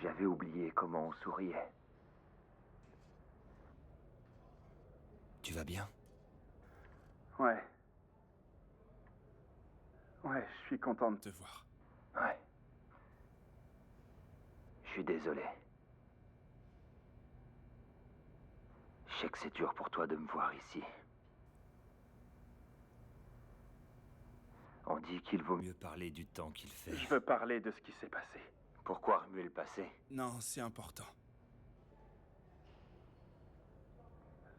J'avais oublié comment on souriait. Tu vas bien? Ouais. Ouais, je suis content de te voir. Ouais. Je suis désolé. Je sais que c'est dur pour toi de me voir ici. On dit qu'il vaut mieux Parler du temps qu'il fait. Je veux parler de ce qui s'est passé. Pourquoi remuer le passé? Non, c'est important.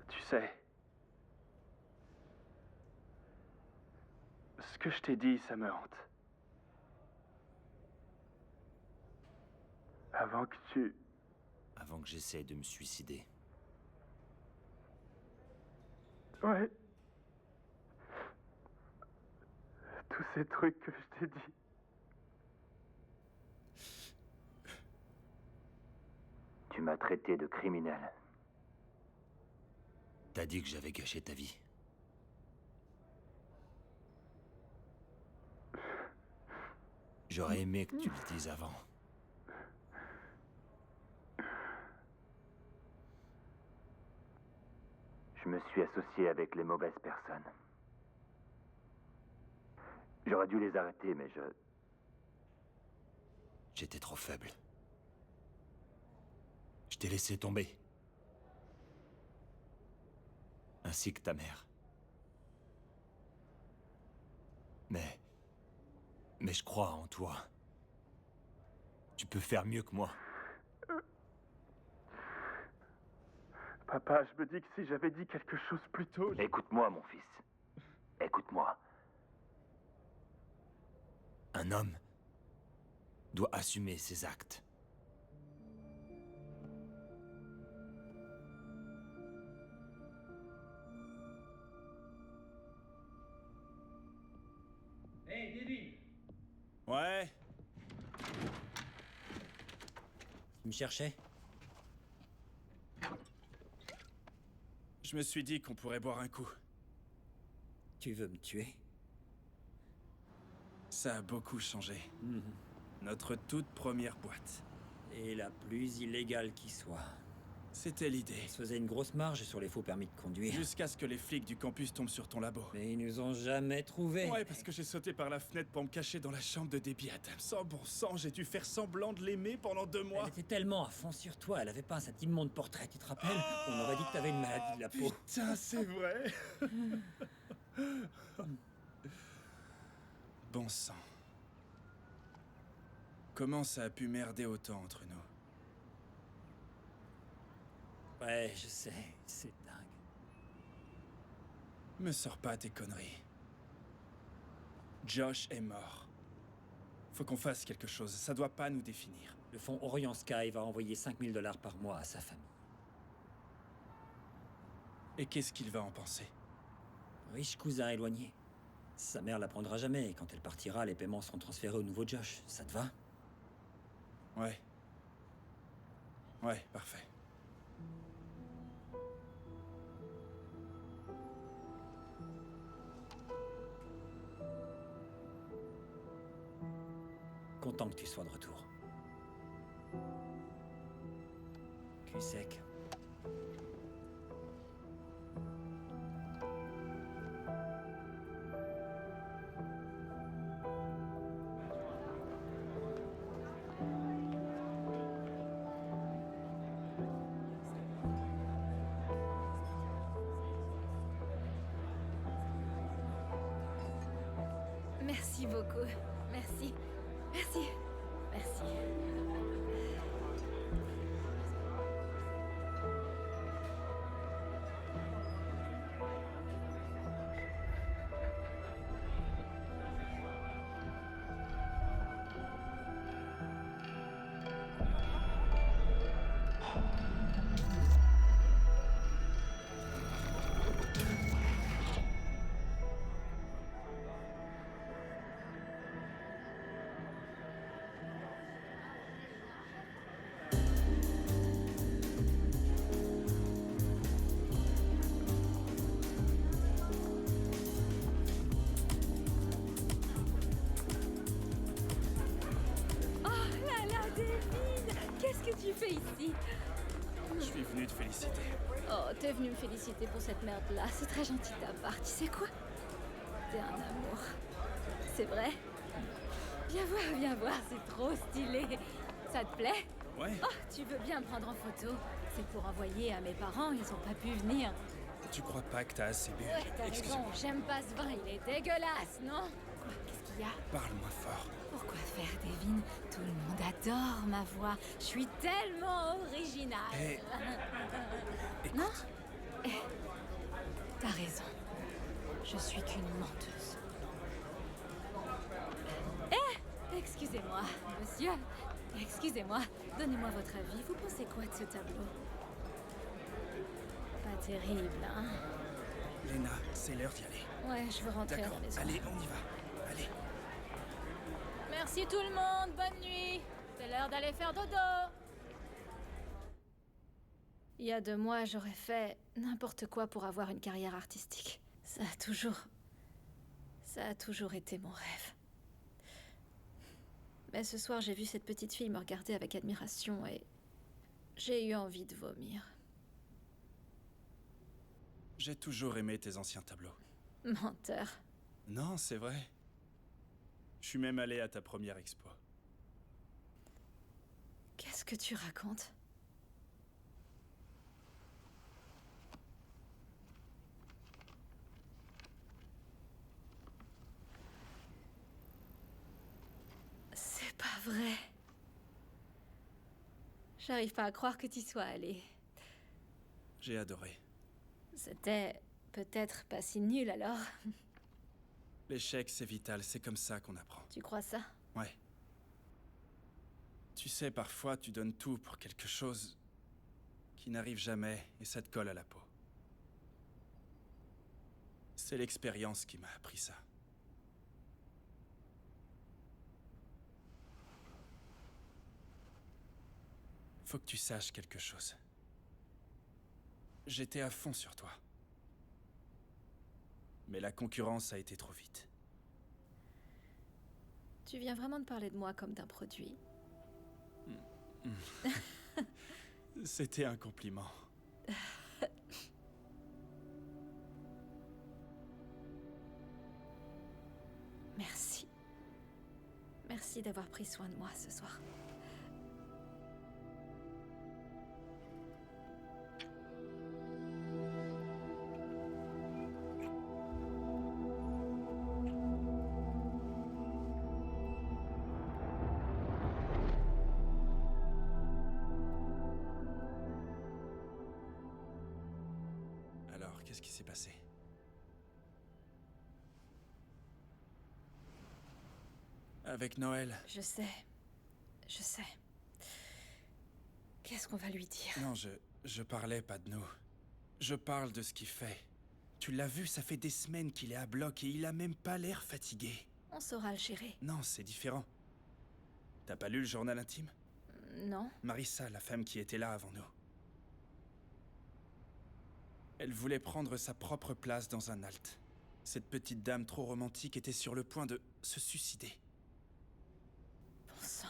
Tu sais... Ce que je t'ai dit, ça me hante. Avant que j'essaie de me suicider. Ouais. Tous ces trucs que je t'ai dit. Tu m'as traité de criminel. T'as dit que j'avais gâché ta vie. J'aurais aimé que tu le dises avant. Je me suis associé avec les mauvaises personnes. J'aurais dû les arrêter, mais J'étais trop faible. Je t'ai laissé tomber. Ainsi que ta mère. Mais je crois en toi. Tu peux faire mieux que moi. Papa, je me dis que si j'avais dit quelque chose plus tôt... Écoute-moi, mon fils. Écoute-moi. Un homme doit assumer ses actes. Hey, Devin! Ouais. Tu me cherchais? Je me suis dit qu'on pourrait boire un coup. Tu veux me tuer? Ça a beaucoup changé. Notre toute première boîte. Et la plus illégale qui soit. C'était l'idée. On se faisait une grosse marge sur les faux permis de conduire. Jusqu'à ce que les flics du campus tombent sur ton labo. Mais ils nous ont jamais trouvés. Ouais, parce que j'ai sauté par la fenêtre pour me cacher dans la chambre de Debbie Adams. Sans bon sang, j'ai dû faire semblant de l'aimer pendant 2 mois. Elle était tellement à fond sur toi, elle avait pas cet immonde portrait, tu te rappelles? On aurait dit que t'avais une maladie de la peau. Putain, c'est vrai. Bon sang. Comment ça a pu merder autant entre nous? Ouais, je sais, c'est dingue. Me sors pas tes conneries. Josh est mort. Faut qu'on fasse quelque chose, ça doit pas nous définir. Le fonds Orient Sky va envoyer 5 000 $ par mois à sa famille. Et qu'est-ce qu'il va en penser? Riche cousin éloigné. Sa mère l'apprendra jamais, et quand elle partira, les paiements seront transférés au nouveau Josh. Ça te va? Ouais. Ouais, parfait. Content que tu sois de retour. Cul sec. Merci beaucoup. Merci. Merci. Merci. Qu'est-ce que tu fais ici? Je suis venu te féliciter. Oh, t'es venu me féliciter pour cette merde-là. C'est très gentil de ta part. Tu sais quoi? T'es un amour. C'est vrai? Viens voir, c'est trop stylé. Ça te plaît? Ouais. Oh, tu veux bien me prendre en photo? C'est pour envoyer à mes parents, ils ont pas pu venir. Tu crois pas que t'as assez bu? Ouais, t'as raison, Excuse-moi. j'aime pas ce vin, il est dégueulasse, non? Quoi, qu'est-ce qu'il y a? Parle-moi fort. Pourquoi faire, Devin? Tout le monde adore ma voix. Je suis tellement originale. Hey. Écoute. Non? Eh, t'as raison. Je suis qu'une menteuse. Eh, excusez-moi, monsieur. Excusez-moi. Donnez-moi votre avis. Vous pensez quoi de ce tableau? Pas terrible, hein? Lena, c'est l'heure d'y aller. Ouais, je veux rentrer à la D'accord, maison. allez, on y va. Allez. Merci tout le monde, bonne nuit. C'est l'heure d'aller faire dodo. Il y a 2 mois, j'aurais fait n'importe quoi pour avoir une carrière artistique. Ça a toujours été mon rêve. Mais ce soir, j'ai vu cette petite fille me regarder avec admiration et j'ai eu envie de vomir. J'ai toujours aimé tes anciens tableaux. Menteur. Non, c'est vrai. Je suis même allé à ta première expo. Qu'est-ce que tu racontes? C'est pas vrai. J'arrive pas à croire que tu sois allé. J'ai adoré. C'était peut-être pas si nul alors. L'échec, c'est vital, c'est comme ça qu'on apprend. Tu crois ça? Ouais. Tu sais, parfois, tu donnes tout pour quelque chose qui n'arrive jamais et ça te colle à la peau. C'est l'expérience qui m'a appris ça. Faut que tu saches quelque chose. J'étais à fond sur toi. Mais la concurrence a été trop vite. Tu viens vraiment de parler de moi comme d'un produit. C'était un compliment. Merci. Merci d'avoir pris soin de moi ce soir. Alors, qu'est-ce qui s'est passé? Avec Noël? Je sais. Je sais. Qu'est-ce qu'on va lui dire? Non, je parlais pas de nous. Je parle de ce qu'il fait. Tu l'as vu, ça fait des semaines qu'il est à bloc et il a même pas l'air fatigué. On saura le gérer. Non, c'est différent. T'as pas lu le journal intime? Non. Marissa, la femme qui était là avant nous. Elle voulait prendre sa propre place dans un alt. Cette petite dame trop romantique était sur le point de se suicider. Bon sang.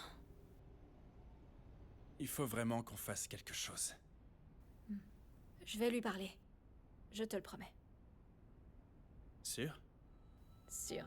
Il faut vraiment qu'on fasse quelque chose. Je vais lui parler. Je te le promets. Sûr? Sûr.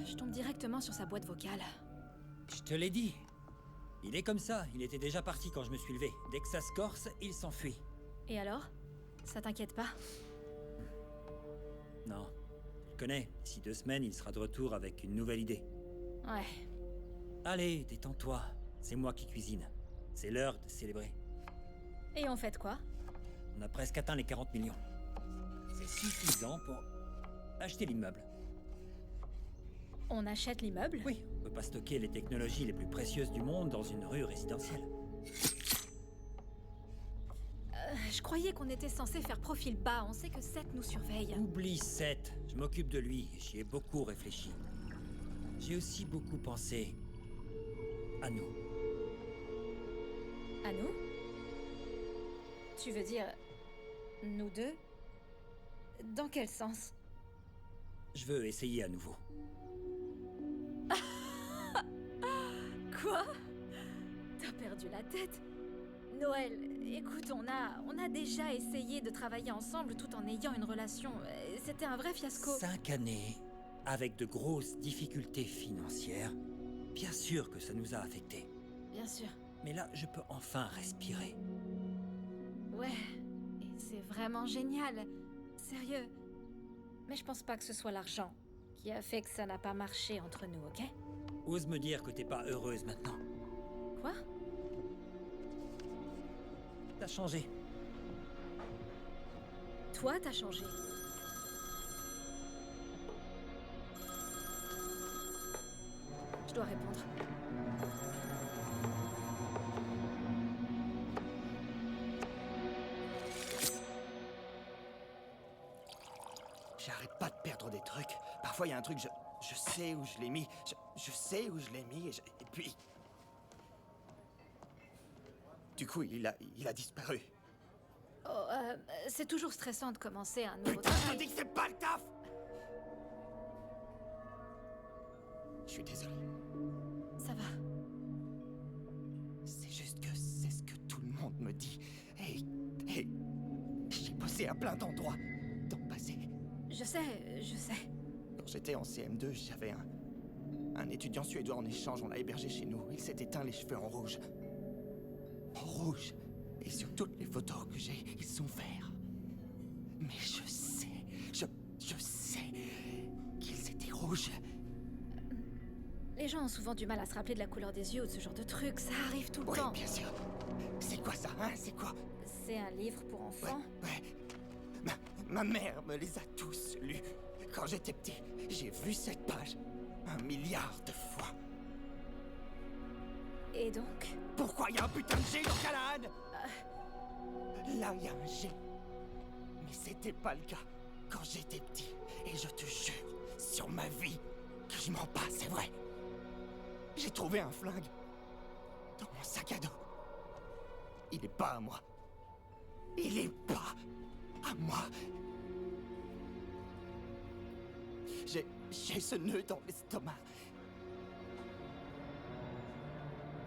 Je tombe directement sur sa boîte vocale. Je te l'ai dit. Il est comme ça, il était déjà parti quand je me suis levé. Dès que ça se corse, il s'enfuit. Et alors? Ça t'inquiète pas? Non. Tu le connais, d'ici 2 semaines, il sera de retour avec une nouvelle idée. Ouais. Allez, détends-toi. C'est moi qui cuisine. C'est l'heure de célébrer. Et on fait quoi? On a presque atteint les 40 millions. C'est suffisant pour acheter l'immeuble. On achète l'immeuble? Oui, on peut pas stocker les technologies les plus précieuses du monde dans une rue résidentielle. Je croyais qu'on était censé faire profil bas. On sait que Seth nous surveille. Oublie Seth, je m'occupe de lui. J'y ai beaucoup réfléchi. J'ai aussi beaucoup pensé à nous. À nous? Tu veux dire... nous deux? Dans quel sens? Je veux essayer à nouveau. Quoi? T'as perdu la tête? Noël, écoute, on a déjà essayé de travailler ensemble tout en ayant une relation. C'était un vrai fiasco. 5 années, avec de grosses difficultés financières. Bien sûr que ça nous a affectés. Bien sûr. Mais là, je peux enfin respirer. Ouais, et c'est vraiment génial. Sérieux. Mais je pense pas que ce soit l'argent qui a fait que ça n'a pas marché entre nous, ok? Ose me dire que t'es pas heureuse maintenant. Quoi? T'as changé. Toi, t'as changé. Je dois répondre. J'arrête pas de perdre des trucs. Parfois, il y a un truc, je sais où je l'ai mis. Je sais où je l'ai mis et puis... Du coup, il a disparu. Oh, c'est toujours stressant de commencer un nouveau Putain, je te travail. dis que c'est pas le taf! Je suis désolé. Ça va. à plein d'endroits dans le passé. Je sais. Quand j'étais en CM2, j'avais un étudiant suédois en échange, on l'a hébergé chez nous. Il s'est éteint les cheveux en rouge. En rouge. Et sur toutes les photos que j'ai, ils sont verts. Mais je sais qu'ils étaient rouges. Les gens ont souvent du mal à se rappeler de la couleur des yeux ou de ce genre de truc. Ça arrive tout le Oui, temps. bien sûr. C'est quoi ça, hein? C'est quoi? C'est un livre pour enfants. Ouais. Ma mère me les a tous lus. Quand j'étais petit, j'ai vu cette page 1 milliard de fois. Et donc? Pourquoi il y a un putain de G dans Callahan? Là, il y a un G. Mais c'était pas le cas quand j'étais petit. Et je te jure, sur ma vie, que je mens pas, c'est vrai. J'ai trouvé un flingue dans mon sac à dos. Il est pas à moi. Il est pas à moi. J'ai ce nœud dans l'estomac.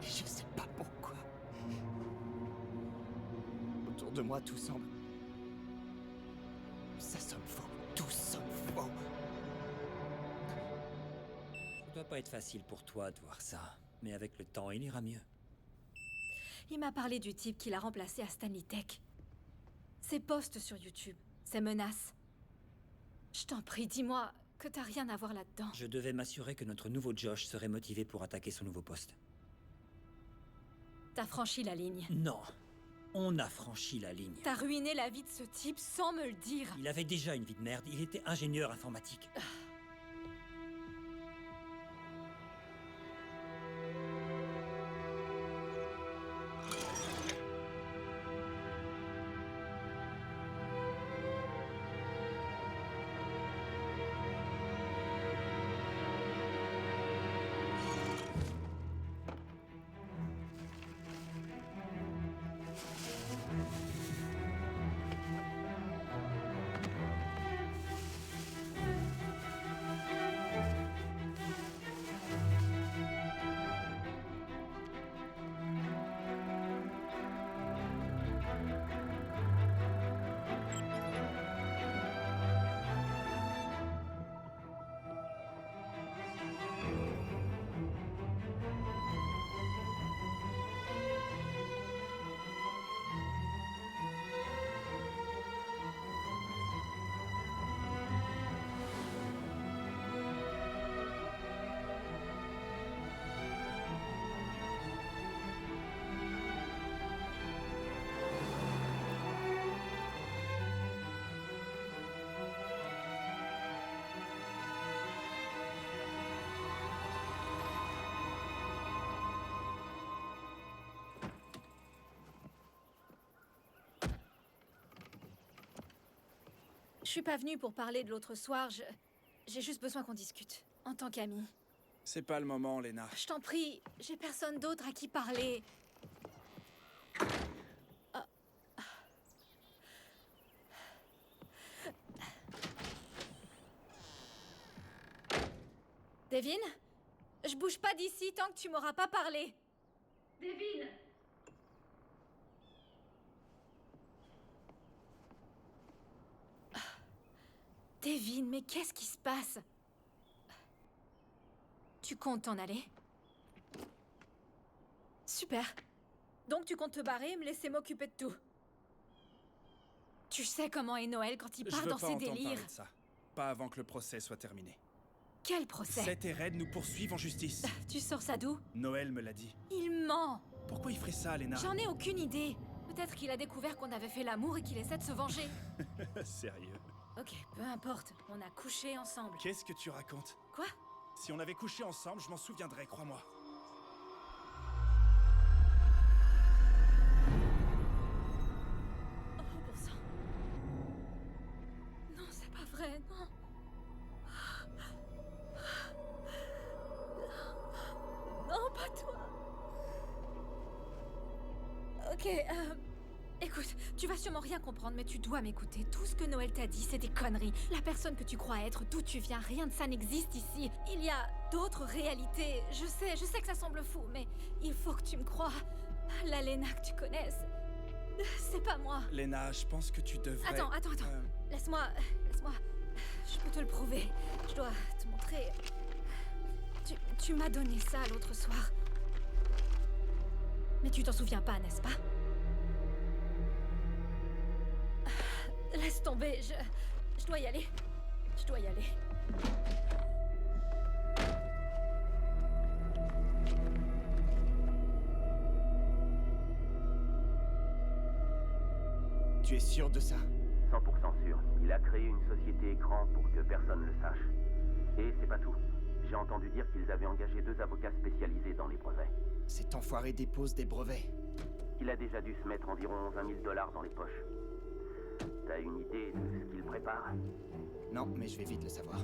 Et je sais pas pourquoi. Autour de moi, tout semble... Ça sonne faux. Tout sonne faux. Ça doit pas être facile pour toi de voir ça. Mais avec le temps, il ira mieux. Il m'a parlé du type qui l'a remplacé à Stanley Tech. Ses posts sur YouTube, ses menaces. Je t'en prie, dis-moi que t'as rien à voir là-dedans. Je devais m'assurer que notre nouveau Josh serait motivé pour attaquer son nouveau poste. T'as franchi la ligne. Non. On a franchi la ligne. T'as ruiné la vie de ce type sans me le dire. Il avait déjà une vie de merde. Il était ingénieur informatique. Je suis pas venue pour parler de l'autre soir, j'ai juste besoin qu'on discute, en tant qu'amie. C'est pas le moment, Lena. Je t'en prie, j'ai personne d'autre à qui parler. Devin, je bouge pas d'ici tant que tu m'auras pas parlé. Devin! Devin, mais qu'est-ce qui se passe? Tu comptes t'en aller? Super. Donc tu comptes te barrer et me laisser m'occuper de tout. Tu sais comment est Noël quand il part dans ses délires. Je veux pas entendre parler de ça. Pas avant que le procès soit terminé. Quel procès? Seth et Red nous poursuivent en justice. Tu sors ça d'où? Noël me l'a dit. Il ment. Pourquoi il ferait ça, Lena? J'en ai aucune idée. Peut-être qu'il a découvert qu'on avait fait l'amour et qu'il essaie de se venger. Sérieux? Ok, peu importe. On a couché ensemble. Qu'est-ce que tu racontes? Quoi? Si on avait couché ensemble, je m'en souviendrais, crois-moi. Oh, bon sang. Non, c'est pas vrai, non. Non, pas toi. Ok, écoute, tu vas sûrement rien comprendre, mais tu dois m'écouter. Tout ce que Noël t'a dit, c'est des conneries. La personne que tu crois être, d'où tu viens, rien de ça n'existe ici. Il y a d'autres réalités. Je sais que ça semble fou, mais il faut que tu me crois. La Lena que tu connaisses, C'est pas moi. Lena, je pense que tu devrais... Attends. Laisse-moi... Je peux te le prouver. Je dois te montrer... Tu m'as donné ça l'autre soir. Mais tu t'en souviens pas, n'est-ce pas? Laisse tomber, je dois y aller. Je dois y aller. Tu es sûr de ça? 100% sûr. Il a créé une société écran pour que personne ne le sache. Et c'est pas tout. J'ai entendu dire qu'ils avaient engagé 2 avocats spécialisés dans les brevets. Cet enfoiré dépose des brevets. Il a déjà dû se mettre environ 20 000 $ dans les poches. T'as une idée de ce qu'il prépare? Non, mais je vais vite le savoir.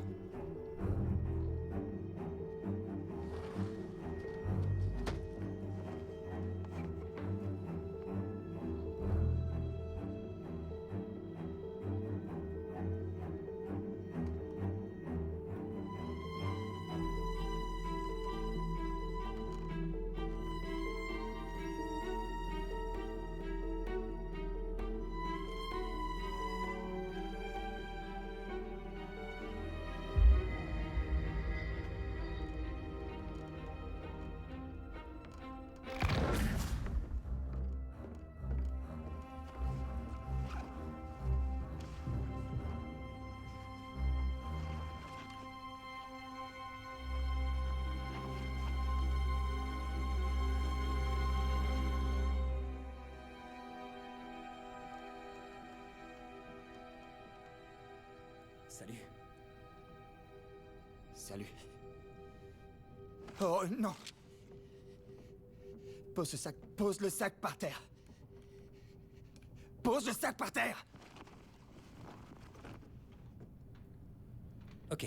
Salut. Salut. Oh non! Pose le sac par terre. Pose le sac par terre! Ok.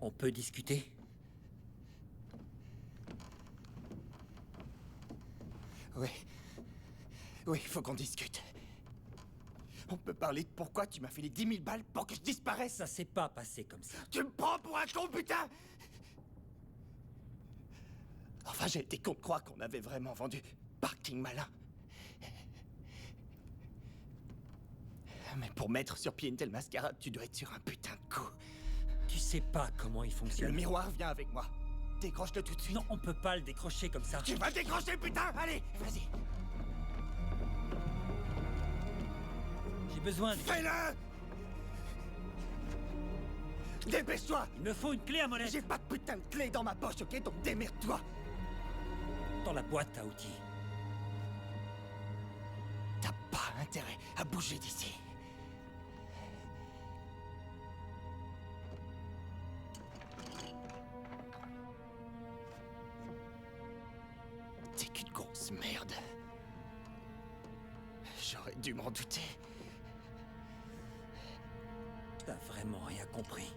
On peut discuter? Oui. Oui, faut qu'on discute. On peut parler de pourquoi tu m'as fait les 10 000 balles pour que je disparaisse? Ça s'est pas passé comme ça. Tu me prends pour un con, putain! Enfin, j'ai été con de croire qu'on avait vraiment vendu Parking Malin. Mais pour mettre sur pied une telle mascarade, tu dois être sur un putain de coup. Tu sais pas comment il fonctionne. Le miroir vient avec moi. Décroche-le tout de suite. Non, on peut pas le décrocher comme ça. Tu vas décrocher, putain! Allez, vas-y. J'ai besoin de... Fais-le! Dépêche-toi! Il me faut une clé à molette. J'ai pas de putain de clé dans ma poche, ok? Donc démerde-toi! Dans la boîte à outils. T'as pas intérêt à bouger d'ici. T'es qu'une grosse merde. J'aurais dû m'en douter. T'as vraiment rien compris.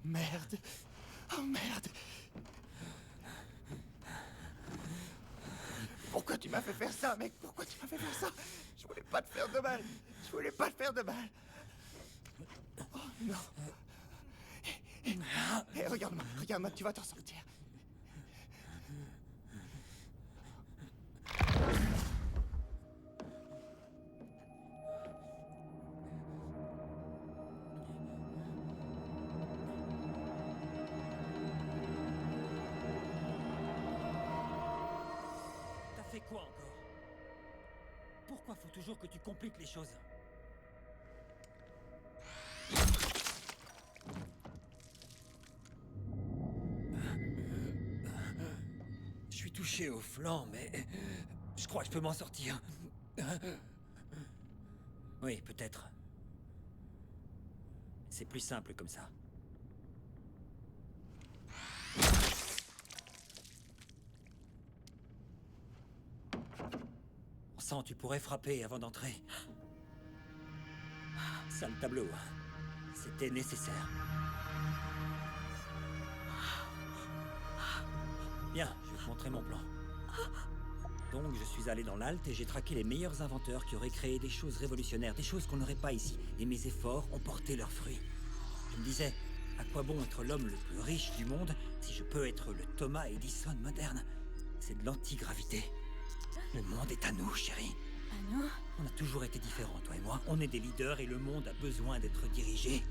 Merde. Oh merde. Pourquoi tu m'as fait faire ça, mec? Pourquoi tu m'as fait faire ça? Je voulais pas te faire de mal. Je voulais pas te faire de mal. Oh non. Hé, regarde-moi, tu vas t'en sortir. Quoi encore? Pourquoi faut toujours que tu compliques les choses? touché au flanc, mais je crois que je peux m'en sortir. Oui, peut-être. C'est plus simple comme ça. Sang, tu pourrais frapper avant d'entrer. Sale tableau. C'était nécessaire. Bien, je vais te montrer mon plan. Donc, je suis allé dans l'Alt et j'ai traqué les meilleurs inventeurs qui auraient créé des choses révolutionnaires, des choses qu'on n'aurait pas ici. Et mes efforts ont porté leurs fruits. Je me disais, à quoi bon être l'homme le plus riche du monde si je peux être le Thomas Edison moderne? C'est de l'antigravité. Le monde est à nous, chérie. À nous? On a toujours été différents, toi et moi. On est des leaders et le monde a besoin d'être dirigé.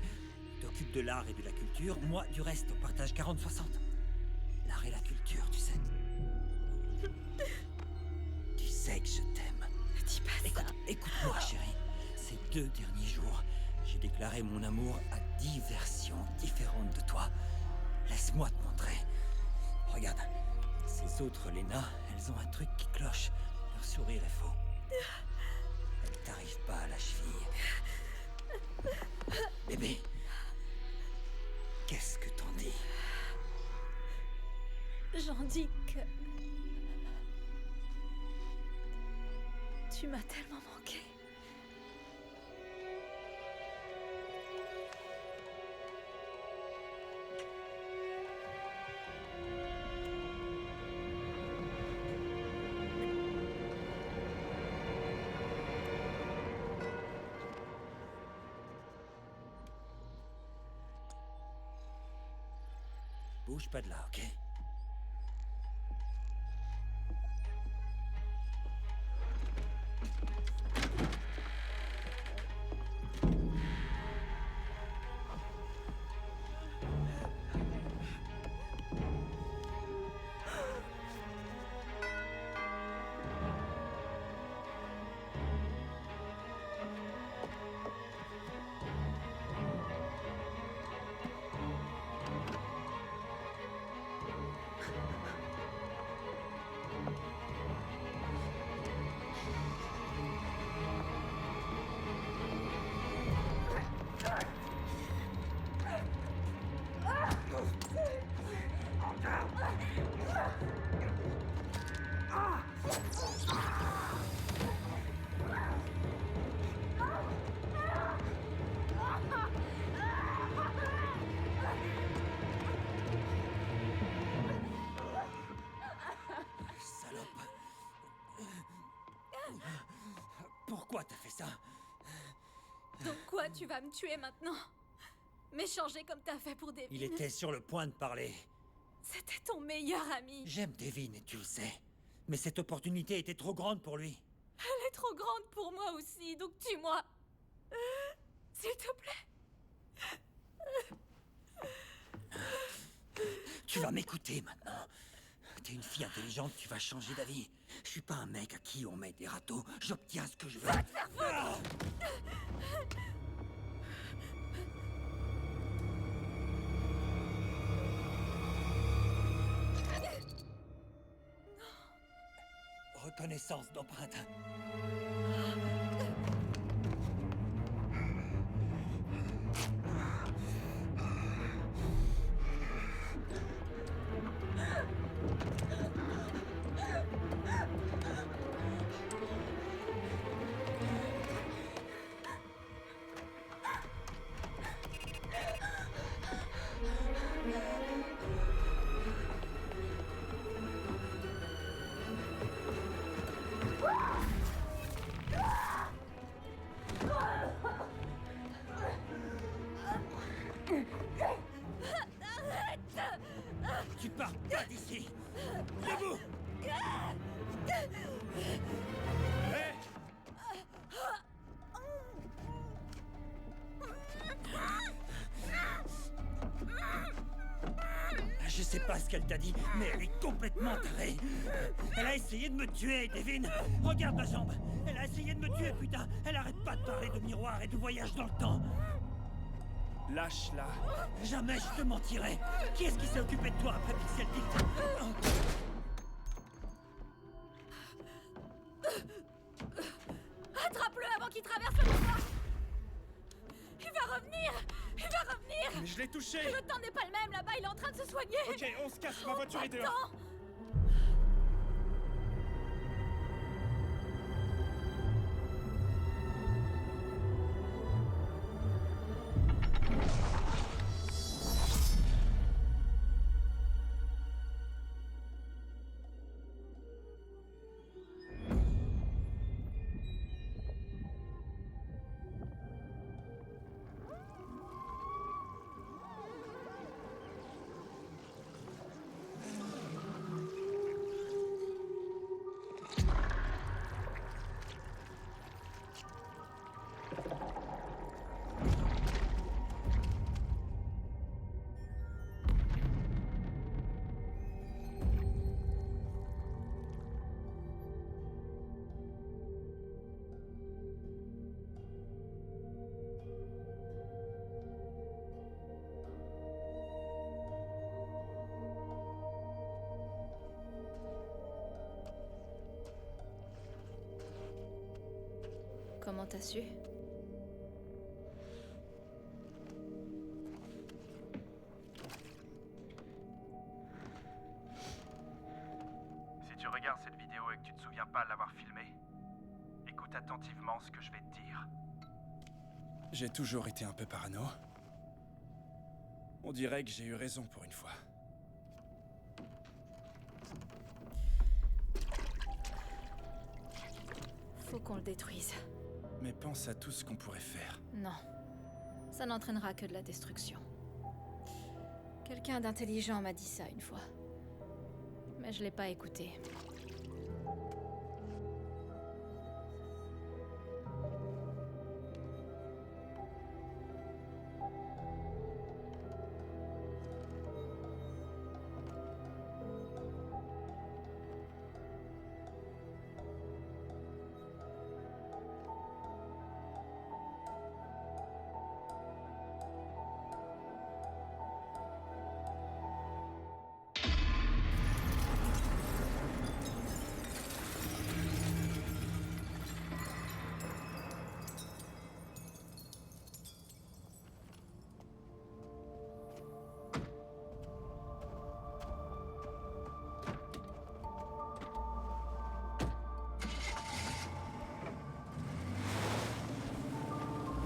Tu t'occupes de l'art et de la culture, moi du reste. On partage 40-60. L'art et la culture, tu sais. Tu sais que je t'aime. Ne dis pas ça. Écoute-moi, chérie. Ces 2 derniers jours, j'ai déclaré mon amour à 10 versions différentes de toi. Laisse-moi te montrer. Regarde. Ces autres Lena, elles ont un truc qui cloche. Leur sourire est faux. Elles t'arrivent pas à la cheville. Bébé, qu'est-ce que t'en dis? J'en dis que... Tu m'as tellement manqué. Bouge pas de là, ok? Pourquoi t'as fait ça? Donc quoi, tu vas me tuer maintenant? M'échanger comme t'as fait pour Devin? Il était sur le point de parler. C'était ton meilleur ami. J'aime Devin et tu le sais. Mais cette opportunité était trop grande pour lui. Elle est trop grande pour moi aussi, donc tue-moi. S'il te plaît. Tu vas m'écouter maintenant. T'es une fille intelligente, tu vas changer d'avis. Je suis pas un mec à qui on met des râteaux. J'obtiens ce que je veux. Va te faire foutre. Reconnaissance d'empreinte. Tu pars pas d'ici. Debout. Je sais pas ce qu'elle t'a dit, mais elle est complètement tarée. Elle a essayé de me tuer, Devin. Regarde ma jambe. Elle a essayé de me tuer, putain. Elle arrête pas de parler de miroir et de voyage dans le temps. Lâche-la. Jamais je te mentirai. Qui est-ce qui s'est occupé de toi après Pixel Tilt? Reviens sur moi. Il va revenir. Il va revenir. Mais je l'ai touché. Le temps n'est pas le même là-bas, il est en train de se soigner. Ok, on se casse, ma voiture est dehors. Attends. Comment t'as su? Si tu regardes cette vidéo et que tu te souviens pas l'avoir filmée, écoute attentivement ce que je vais te dire. J'ai toujours été un peu parano. On dirait que j'ai eu raison pour une fois. Faut qu'on le détruise. Mais pense à tout ce qu'on pourrait faire. Non. Ça n'entraînera que de la destruction. Quelqu'un d'intelligent m'a dit ça une fois. Mais je l'ai pas écouté.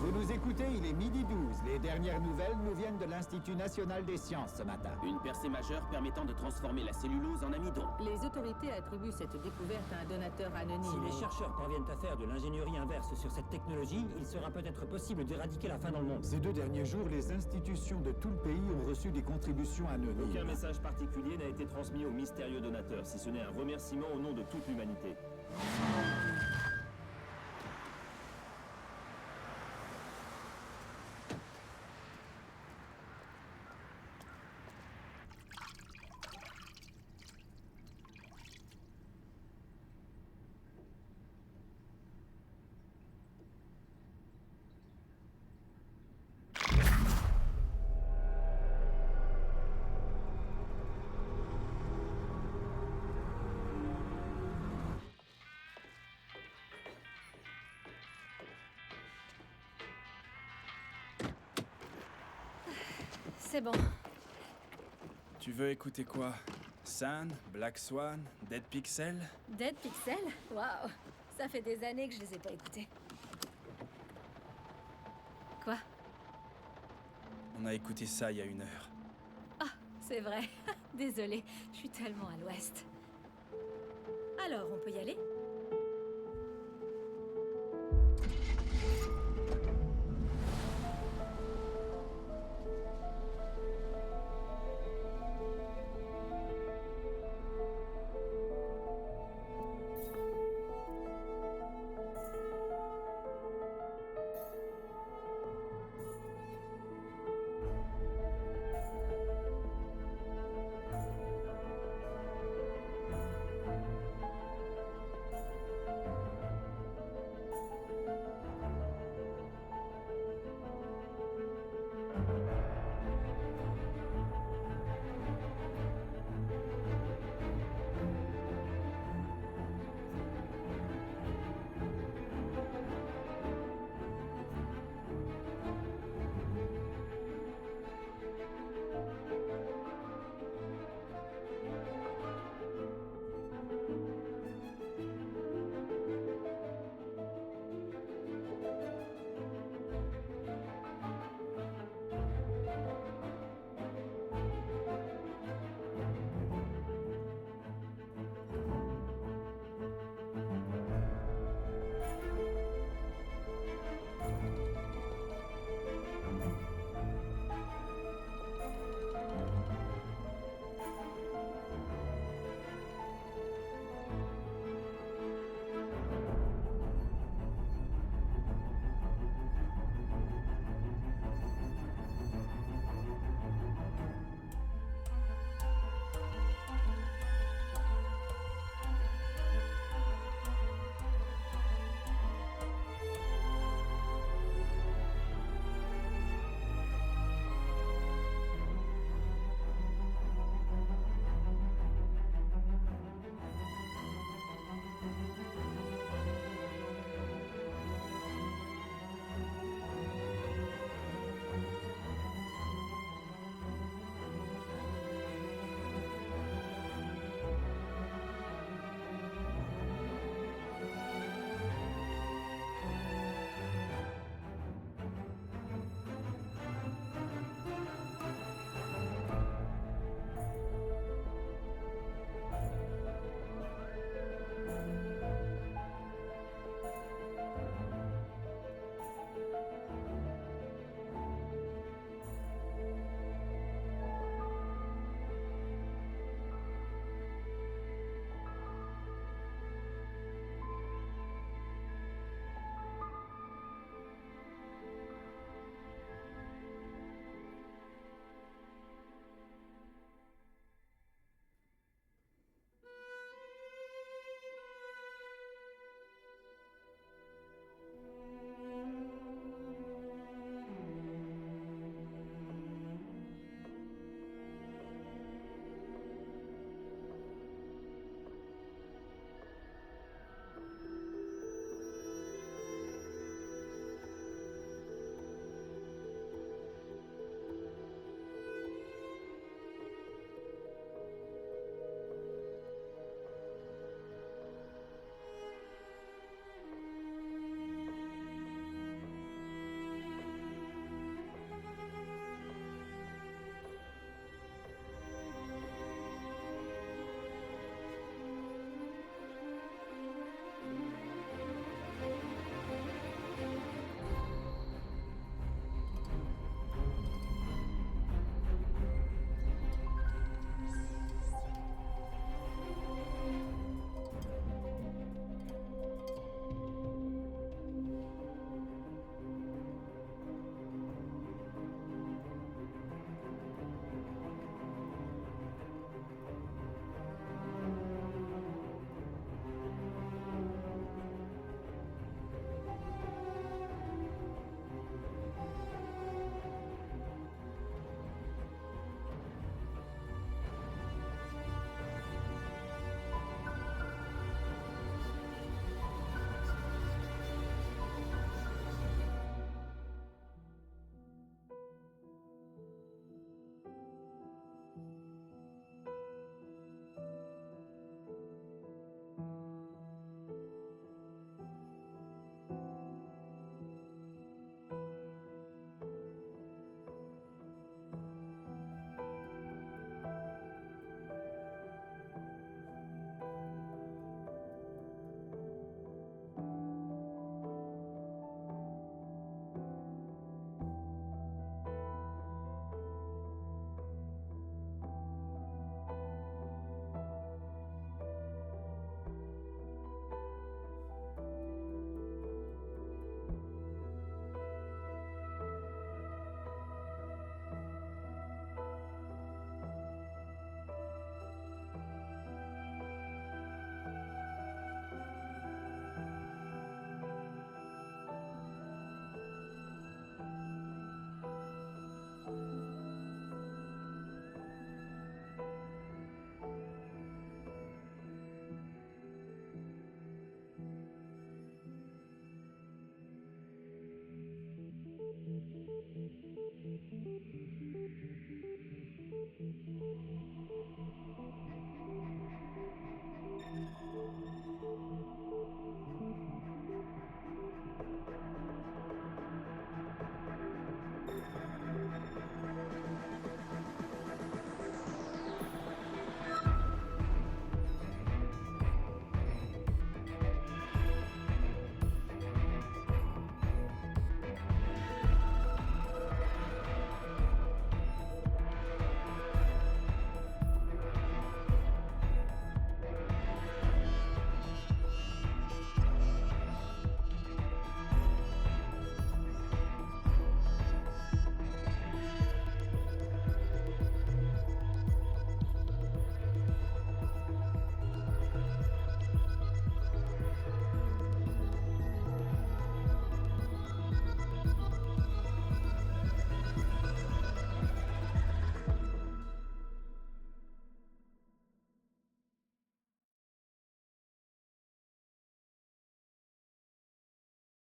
Vous nous écoutez, il est midi 12. Les dernières nouvelles nous viennent de l'Institut national des sciences ce matin. Une percée majeure permettant de transformer la cellulose en amidon. Les autorités attribuent cette découverte à un donateur anonyme. Si les chercheurs parviennent à faire de l'ingénierie inverse sur cette technologie, il sera peut-être possible d'éradiquer la faim dans le monde. Ces 2 derniers jours, les institutions de tout le pays ont reçu des contributions anonymes. Aucun message particulier n'a été transmis au mystérieux donateur, si ce n'est un remerciement au nom de toute l'humanité. C'est bon. Tu veux écouter quoi? Sun, Black Swan, Dead Pixel? Dead Pixel? Waouh! Ça fait des années que je les ai pas écoutés. Quoi? On a écouté ça il y a 1 heure. Ah, c'est vrai. Désolée, je suis tellement à l'ouest. Alors, on peut y aller?